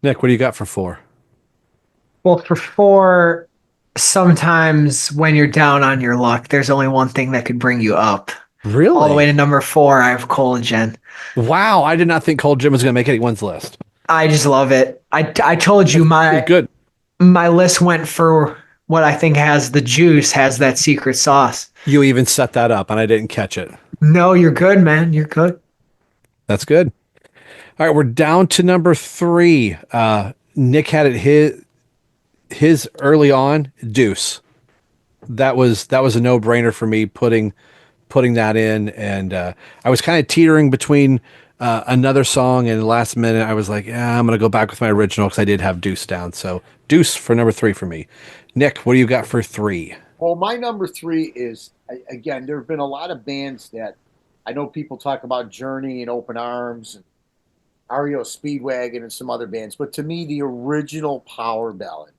Nick, what do you got for 4? Well, for four, sometimes when you're down on your luck, there's only one thing that could bring you up. All the way Really? to number four, I have Collagen. Wow, I did not think Cold Gym was going to make anyone's list. I just love it. I told you It's good. my list went for what I think has the juice, has that secret sauce. You even set that up, and I didn't catch it. No, you're good, man. You're good. That's good. All right, we're down to number three. Nick had it his early on. Deuce. That was a no brainer for me putting that in, and I was kind of teetering between another song, and the last minute I was like, yeah, I'm gonna go back with my original because I did have Deuce down. So Deuce for number three for me. Nick, what do you got for three? Well, my number three is, again, there have been a lot of bands that I know people talk about Journey and Open Arms and REO Speedwagon and some other bands, but to me, the original power ballad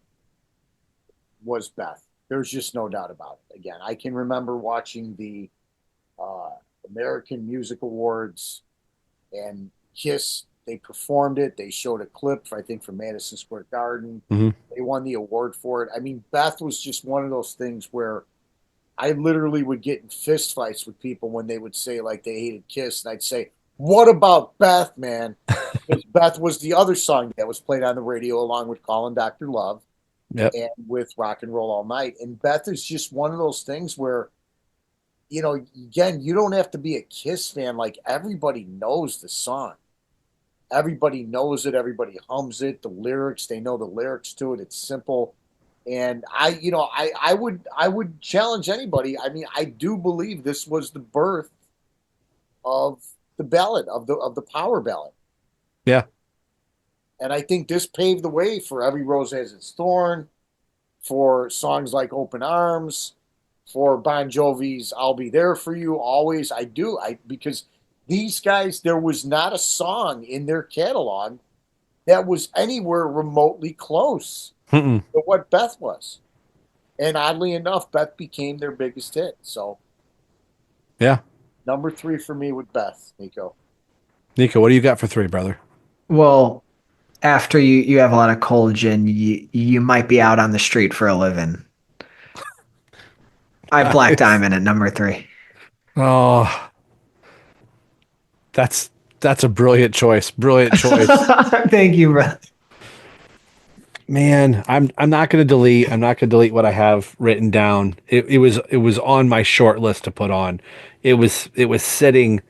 was Beth. There's just no doubt about it. Again, I can remember watching the uh, American Music Awards and Kiss. They performed it. They showed a clip, I think, from Madison Square Garden. Mm-hmm. They won the award for it. I mean, Beth was just one of those things where I literally would get in fist fights with people when they would say like they hated Kiss, and I'd say, "What about Beth, man?" Because Beth was the other song that was played on the radio along with "Calling Dr. Love" Yep. and with "Rock and Roll All Night." And Beth is just one of those things where, again, you don't have to be a Kiss fan. Like everybody knows the song. Everybody knows it. Everybody hums it. The lyrics, they know the lyrics to it. It's simple. And I would challenge anybody. I mean, I do believe this was the birth of the ballad, of the power ballad. Yeah. And I think this paved the way for Every Rose Has Its Thorn, for songs like Open Arms, for Bon Jovi's I'll Be There For You Always. Because these guys, there was not a song in their catalog that was anywhere remotely close Mm-mm. to what Beth was. And oddly enough, Beth became their biggest hit. So Yeah. number three for me with Beth, Nico. Nico, what do you got for three, brother? Well, after you have a lot of collagen, you might be out on the street for a living. I have Black Diamond at number three. Oh, that's a brilliant choice. Brilliant choice. Thank you, bro. Man, I'm not going to delete. I'm not going to delete what I have written down. It was on my short list to put on. It was sitting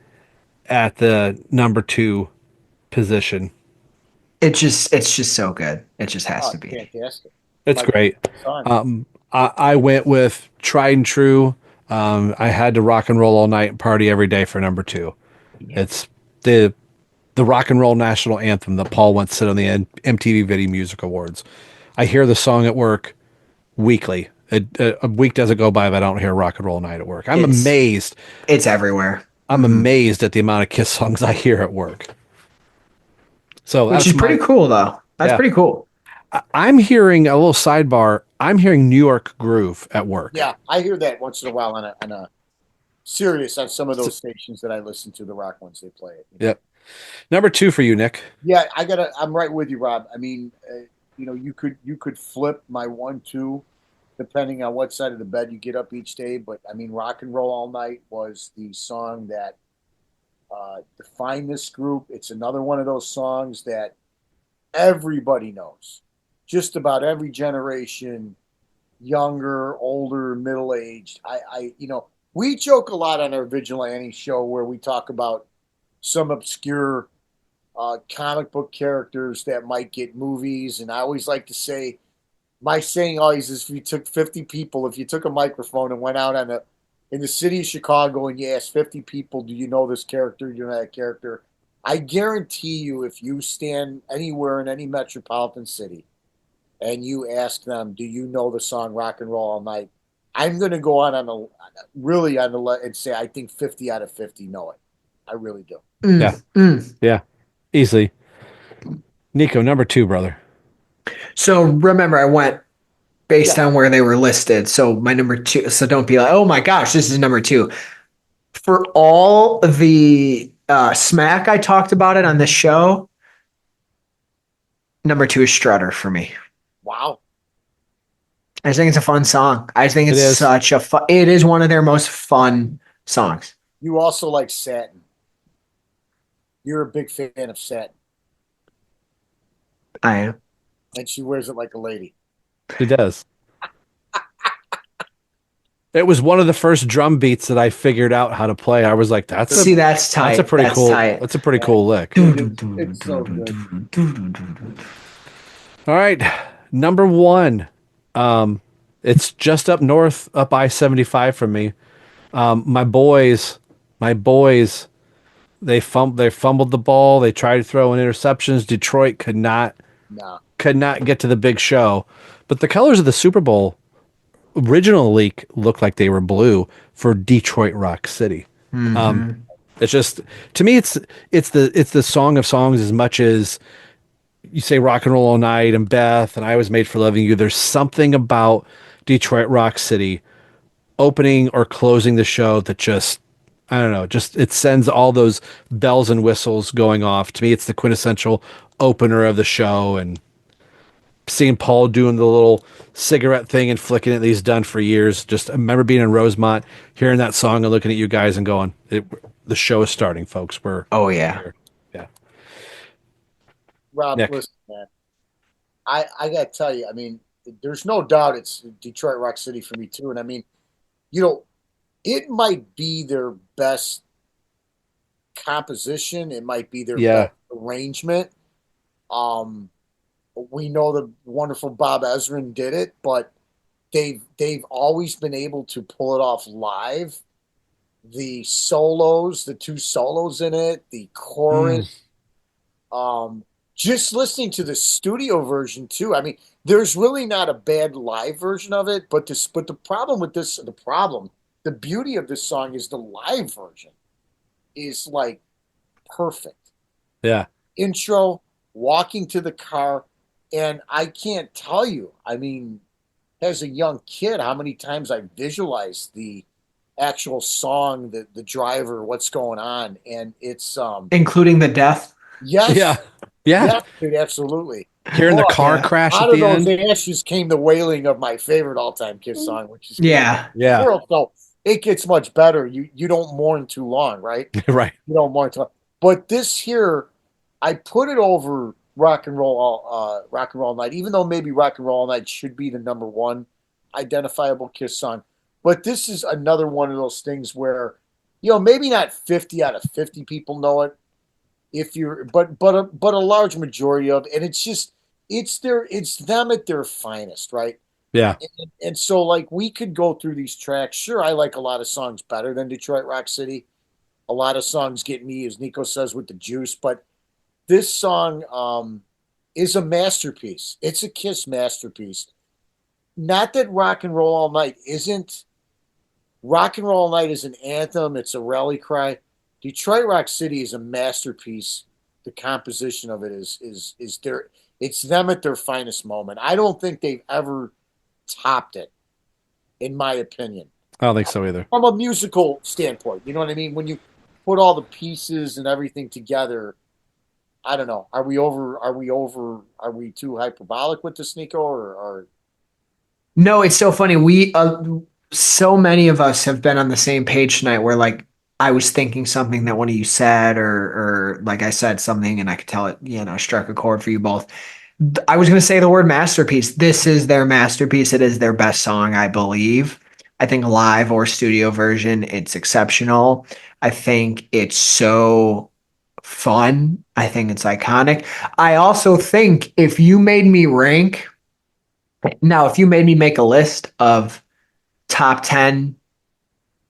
at the number two position. It's just so good. It just has Oh, to be. fantastic. It's great. Song. I went with tried and true. I had to rock and roll all night and party every day for number two. It's the rock and roll national anthem that Paul once said on the MTV Video Music Awards. I hear the song at work weekly. A week doesn't go by if I don't hear rock and roll night at work. I'm amazed. It's everywhere. I'm amazed at the amount of Kiss songs I hear at work. So Which is pretty cool, though. That's pretty cool. I'm hearing a little sidebar. I'm hearing New York Groove at work. Yeah, I hear that once in a while on a Sirius on some of those stations that I listen to, the rock ones they play it. Yep. Number two for you, Nick. Yeah, I'm right with you, Rob. I mean, you could flip my 1-2 depending on what side of the bed you get up each day. But I mean, Rock and Roll All Night was the song that defined this group. It's another one of those songs that everybody knows. Just about every generation, younger, older, middle aged. We joke a lot on our Vigilante show where we talk about some obscure comic book characters that might get movies. And I always like to say, my saying always is, if you took 50 people, if you took a microphone and went out in the city of Chicago and you asked 50 people, do you know this character? Do you know that character? I guarantee you, if you stand anywhere in any metropolitan city and you ask them, do you know the song Rock and Roll All Night? I'm going to go on and say, I think 50 out of 50 know it. I really do. Yeah. Easily. Nico, number two, brother. So remember, I went based on where they were listed. So my number two. So don't be like, oh my gosh, this is number two. For all the smack I talked about it on this show, number two is Strutter for me. Wow. I just think it's a fun song. I just think It it's is. such a fun. It is one of their most fun songs. You also like Satin. You're a big fan of Satin, I am. and she wears it like a lady. It does. It was one of the first drum beats that I figured out how to play. I was like, See, that's tight. that's a pretty That's cool tight. that's a pretty cool lick. It's so good. All right. Number one. It's just up north, up I-75 from me. My boys, they fumbled the ball. They tried to throw in interceptions. Detroit could not Nah. get to the big show. But the colors of the Super Bowl originally looked like they were blue for Detroit Rock City. Mhm. It's just, to me, it's the song of songs as much as you say rock and roll all night and Beth and I was made for loving you. There's something about Detroit Rock City opening or closing the show that just, I don't know, just it sends all those bells and whistles going off. To me, it's the quintessential opener of the show, and seeing Paul doing the little cigarette thing and flicking it that he's done for years. Just I remember being in Rosemont, hearing that song and looking at you guys and going, the show is starting, folks. Oh yeah. Here. Yeah. Rob, Nick. listen, man. I gotta tell you, I mean, there's no doubt it's Detroit Rock City for me too. And I mean, you know, it might be their best composition. It might be their Yeah. best arrangement. Um, we know the wonderful Bob Ezrin did it, but they've always been able to pull it off live. The solos, the two solos in it, the chorus. Just listening to the studio version too. I mean, there's really not a bad live version of it, but the problem with this, the beauty of this song is the live version is like perfect. Yeah. Intro, walking to the car, and I can't tell you. I mean, as a young kid, how many times I visualized the actual song, the driver, what's going on, and it's Including the death. yes, Yeah. Yeah. yes, dude, absolutely. Hearing the Oh, car yeah. crash out at of the those end. ashes came the wailing of my favorite all-time Kiss song, which is Yeah. Yeah. World. So it gets much better. You don't mourn too long, right? Right. You don't mourn too long. But this here, I put it over rock and roll all night, even though maybe rock and roll all night should be the number one identifiable Kiss song. But this is another one of those things where, maybe not 50 out of 50 people know it. If you're, but a large majority of, and it's them at their finest, right? Yeah. And so, like, we could go through these tracks. Sure, I like a lot of songs better than Detroit Rock City. A lot of songs get me, as Nico says, with the juice. But this song is a masterpiece. It's a Kiss masterpiece. Not that Rock and Roll All Night isn't. Rock and Roll All Night is an anthem. It's a rally cry. Detroit Rock City is a masterpiece. The composition of it is their. It's them at their finest moment. I don't think they've ever topped it, in my opinion. I don't think so either. From a musical standpoint, you know what I mean? When you put all the pieces and everything together, I don't know. Are we Are we too hyperbolic with this, Nico? Or No, it's so funny. So many of us have been on the same page tonight where like I was thinking something that one of you said, or like I said something and I could tell it, struck a chord for you both. I was going to say the word masterpiece. This is their masterpiece. It is their best song, I believe. I think live or studio version, it's exceptional. I think it's so fun. I think it's iconic. I also think if you made me make a list of top 10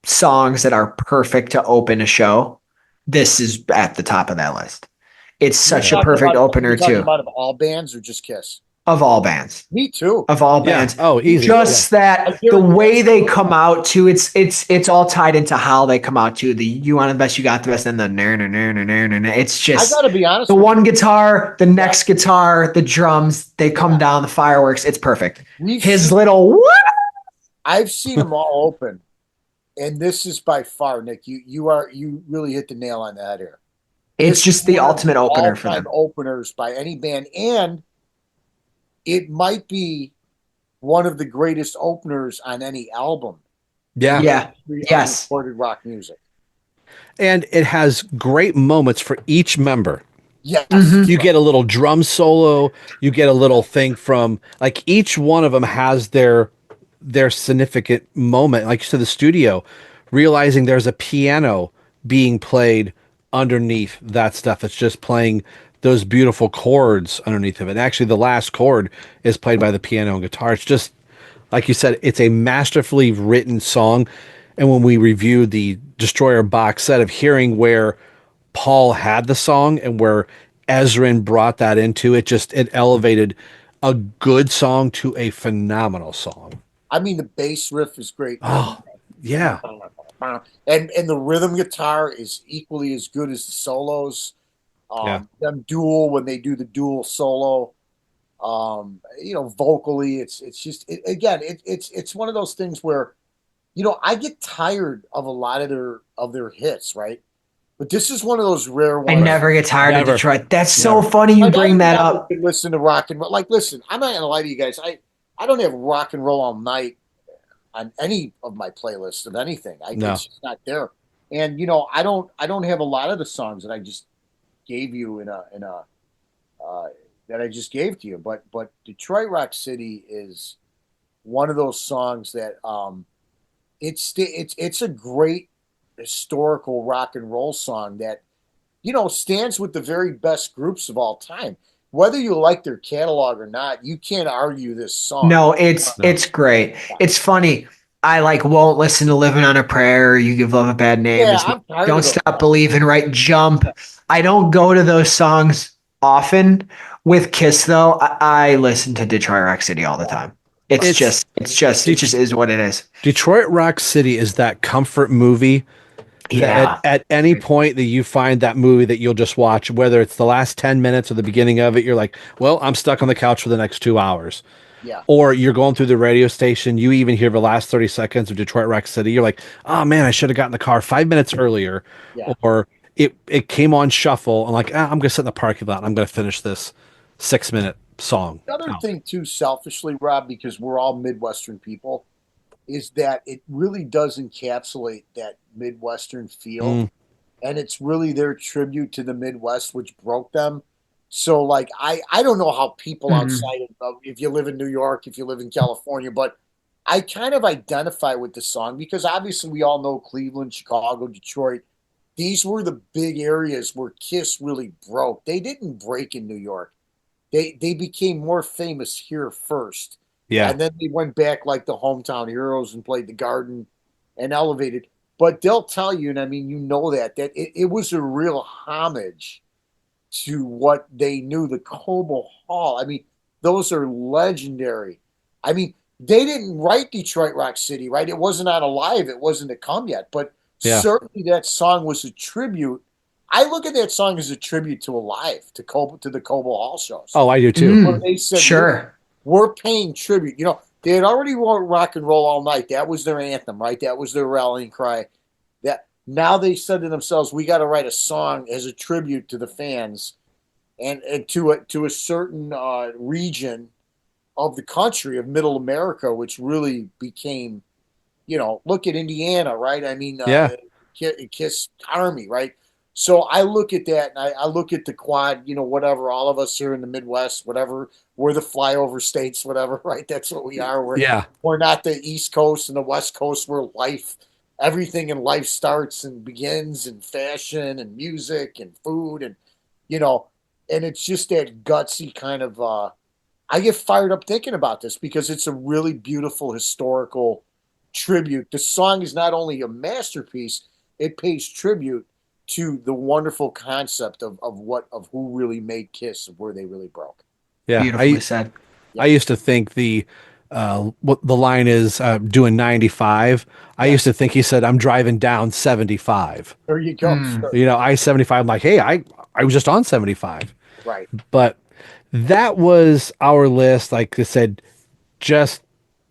songs that are perfect to open a show, this is at the top of that list. It's such a perfect opener talking too. about of all bands or just Kiss? Of all bands. Me too. Of all Yeah. bands. Oh, easy. Just that the way they come out to it's all tied into how they come out to the you want the best, you got the best, and the it's I just gotta be honest. the one guitar, the next guitar, the drums, they come down, the fireworks, it's perfect. I've seen them all open, and this is by far, Nick. You really hit the nail on the head here. It's just the ultimate opener for them. Openers by any band, and it might be one of the greatest openers on any album. Yeah. Yeah. Yes. Recorded rock music. And it has great moments for each member. Yes. Mhm. You get a little drum solo, you get a little thing from like each one of them has their significant moment. Like you said, the studio, realizing there's a piano being played underneath that stuff. It's just playing those beautiful chords underneath of it. And actually, the last chord is played by the piano and guitar. It's just like you said, it's a masterfully written song. And when we reviewed the Destroyer box set, of hearing where Paul had the song and where Ezrin brought that into it, just it elevated a good song to a phenomenal song. I mean, the bass riff is great. Oh, yeah. And the rhythm guitar is equally as good as the solos. Yeah. Them dual when they do the dual solo. Vocally, it's just it's one of those things where, I get tired of a lot of their hits, right? But this is one of those rare I ones. never get tired Never. of Detroit. That's so Never. funny you Like, bring that never up. could listen to rock and roll. Like, listen, I'm not gonna lie to you guys. I don't have rock and roll all night on any of my playlists of anything. No. It's just not there. And I don't have a lot of the songs that I just gave you in a that I just gave to you. But Detroit Rock City is one of those songs that it's a great historical rock and roll song that stands with the very best groups of all time. Whether you like their catalog or not, you can't argue this song. No, it's great. It's funny. I won't listen to Living on a Prayer. You Give Love a Bad Name. Yeah, It's I'm tired Don't of those Stop Believing, right? Jump. I don't go to those songs often. With Kiss though, I listen to Detroit Rock City all the time. It just is what it is. Detroit Rock City is that comfort movie Yeah. that at any point that you find that movie that you'll just watch, whether it's the last 10 minutes or the beginning of it, you're like, well, I'm stuck on the couch for the next 2 hours. Yeah. Or you're going through the radio station, you even hear the last 30 seconds of Detroit Rock City. You're like, oh man, I should have gotten the car 5 minutes earlier. Yeah. Or it came on shuffle. I'm like, I'm going to sit in the parking lot. I'm going to finish this 6-minute song. The other thing too, selfishly, Rob, because we're all Midwestern people, is that it really does encapsulate that Midwestern feel. And it's really their tribute to the Midwest, which broke them. So, I don't know how people outside of, if you live in New York, if you live in California, but I kind of identify with the song because obviously we all know Cleveland, Chicago, Detroit. These were the big areas where Kiss really broke. They didn't break in New York. They became more famous here first. Yeah. And then they went back like the hometown heroes and played the Garden and elevated. But they'll tell you, and I mean, that it was a real homage to what they knew, the Cobo Hall. I mean, those are legendary. I mean, they didn't write Detroit Rock City, right? It wasn't on Alive. It wasn't a come yet. But certainly that song was a tribute. I look at that song as a tribute to Alive, to the Cobo Hall shows. Oh, I do too. Where they said, Sure. We're paying tribute. They had already wrote Rock and Roll All Night. That was their anthem, right? That was their rallying cry. That now they said to themselves, we got to write a song as a tribute to the fans and to a certain region of the country, of Middle America, which really became, look at Indiana, right? I mean, Kiss Army, right? So I look at that, and I look at the quad, whatever, all of us here in the Midwest, whatever, we're the flyover states, whatever, right? That's what we are. We're not the East Coast and the West Coast where everything in life starts and begins, and fashion and music and food and, and it's just that gutsy kind of, I get fired up thinking about this because it's a really beautiful historical tribute. The song is not only a masterpiece, it pays tribute to the wonderful concept of who really made Kiss, of where they really broke. Yeah, Beautifully said. I used to think what the line is doing 95. I used to think he said, I'm driving down 75. There you go. Sure. I-75. I'm like, hey, I was just on 75. Right. But that was our list. Like I said, just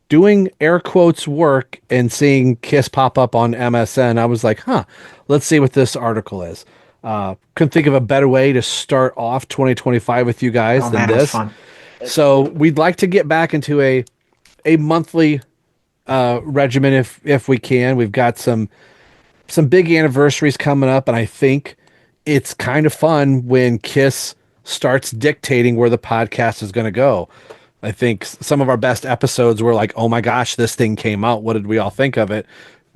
doing air quotes work and seeing Kiss pop up on MSN. I was like, let's see what this article is. Couldn't think of a better way to start off 2025 with you guys than this. Fun. So we'd like to get back into a a monthly regimen if we can. We've got some big anniversaries coming up, and I think it's kind of fun when Kiss starts dictating where the podcast is going to go. I think some of our best episodes were like, oh my gosh, this thing came out. What did we all think of it?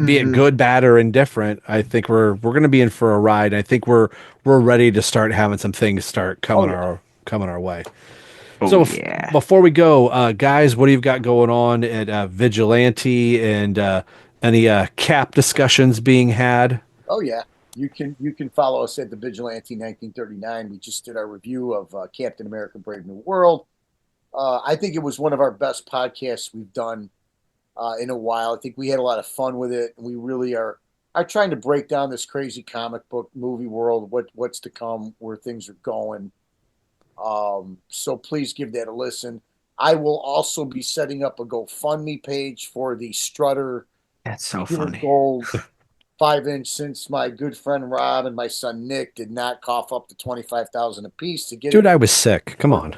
Be it good, bad, or indifferent. I think we're going to be in for a ride. I think we're ready to start having some things start coming our way. So before we go, guys, what do you got going on at Vigilante, and any cap discussions being had? Oh yeah, you can follow us at the Vigilante 1939. We just did our review of Captain America: Brave New World. I think it was one of our best podcasts we've done in a while. I think we had a lot of fun with it. We really are trying to break down this crazy comic book movie world, what's to come, where things are going. So please give that a listen. I will also be setting up a GoFundMe page for the Strutter. That's so funny. Gold 5-inch, since my good friend Rob and my son Nick did not cough up to $25,000 a piece to get Dude, it. I was sick. Come on.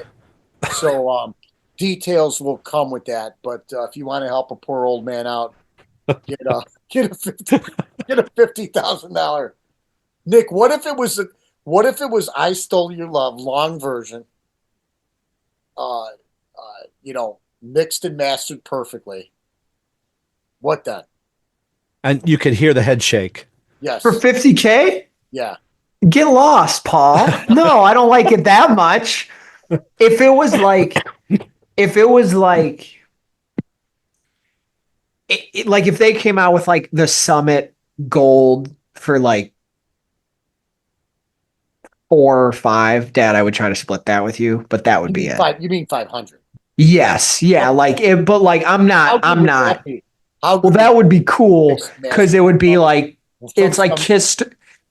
So details will come with that. But if you want to help a poor old man out, get a $50,000. Nick, what if it was I Stole Your Love long version? Mixed and mastered perfectly. What then? And you could hear the head shake. Yes. For $50K? Yeah. Get lost, Paul. No, I don't like it that much. If it was like if they came out with like the Summit Gold for like 4 or 5, Dad, I would try to split that with you, but that would be it. You mean 500? Yes, yeah, like it, but like I'm not. Well, that would be cool because it would be like it's like kissed.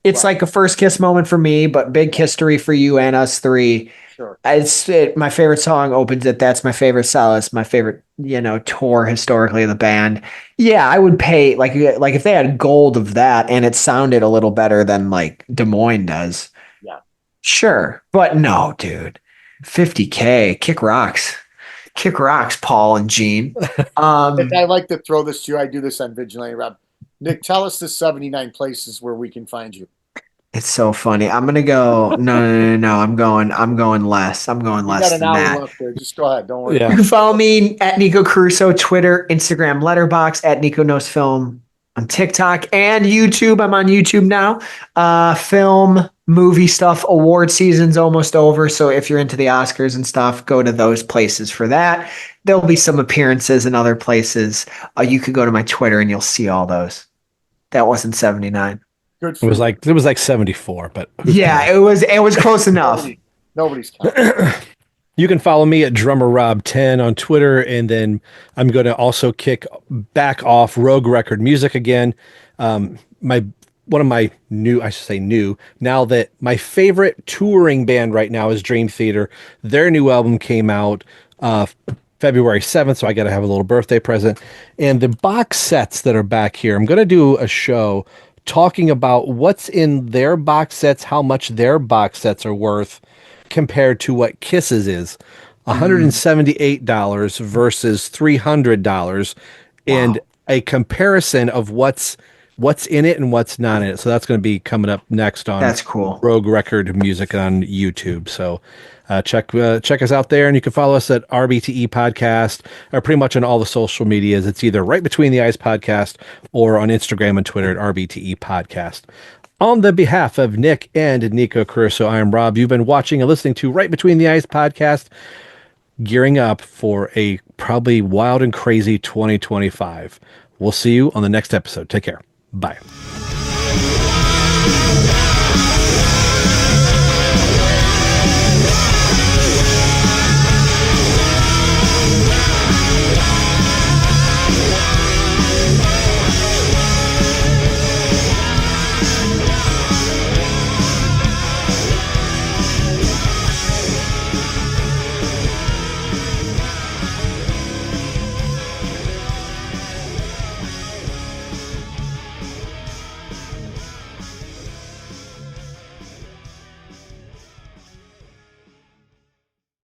It's like a first kiss moment for me, but big history for you and us three. Sure. My favorite song opens it. That's my favorite solace. My favorite, tour historically of the band. Yeah, I would pay like if they had gold of that and it sounded a little better than like Des Moines does. Yeah. Sure, but no, dude, $50K, kick rocks. Kick rocks, Paul and Gene. I like to throw this to you. I do this on Vigilante, Rob. Nick, tell us the 79 places where we can find you. It's so funny. I'm gonna go. No. I'm going less. I'm going less than that. Left there. Just go ahead. Don't worry. Yeah. You can follow me at Nikko Caruso, Twitter, Instagram, Letterboxd, at Nikko Knows Film on TikTok and YouTube. I'm on YouTube now. Film, movie stuff. Award season's almost over, so if you're into the Oscars and stuff, go to those places for that. There'll be some appearances in other places. You could go to my Twitter and you'll see all those. That wasn't 79. Good. It was like 74, but yeah, it was close enough. Nobody's counting. You can follow me at Drummer Rob 10 on Twitter, and then I'm going to also kick back off Rogue Record Music again. One of my new, now that my favorite touring band right now is Dream Theater. Their new album came out February 7th, so I got to have a little birthday present. And the box sets that are back here, I'm going to do a show talking about what's in their box sets, how much their box sets are worth compared to what Kiss's is. $178 versus $300, and a comparison of what's in it and what's not in it. So that's going to be coming up next on That's cool. Rogue Record Music on YouTube. So check us out there, and you can follow us at RBTE Podcast, or pretty much on all the social medias. It's either Right Between the Eyes Podcast or on Instagram and Twitter at RBTE Podcast. On the behalf of Nick and Nikko Caruso, I am Rob. You've been watching and listening to Right Between the Eyes Podcast, gearing up for a probably wild and crazy 2025. We'll see you on the next episode. Take care. Bye.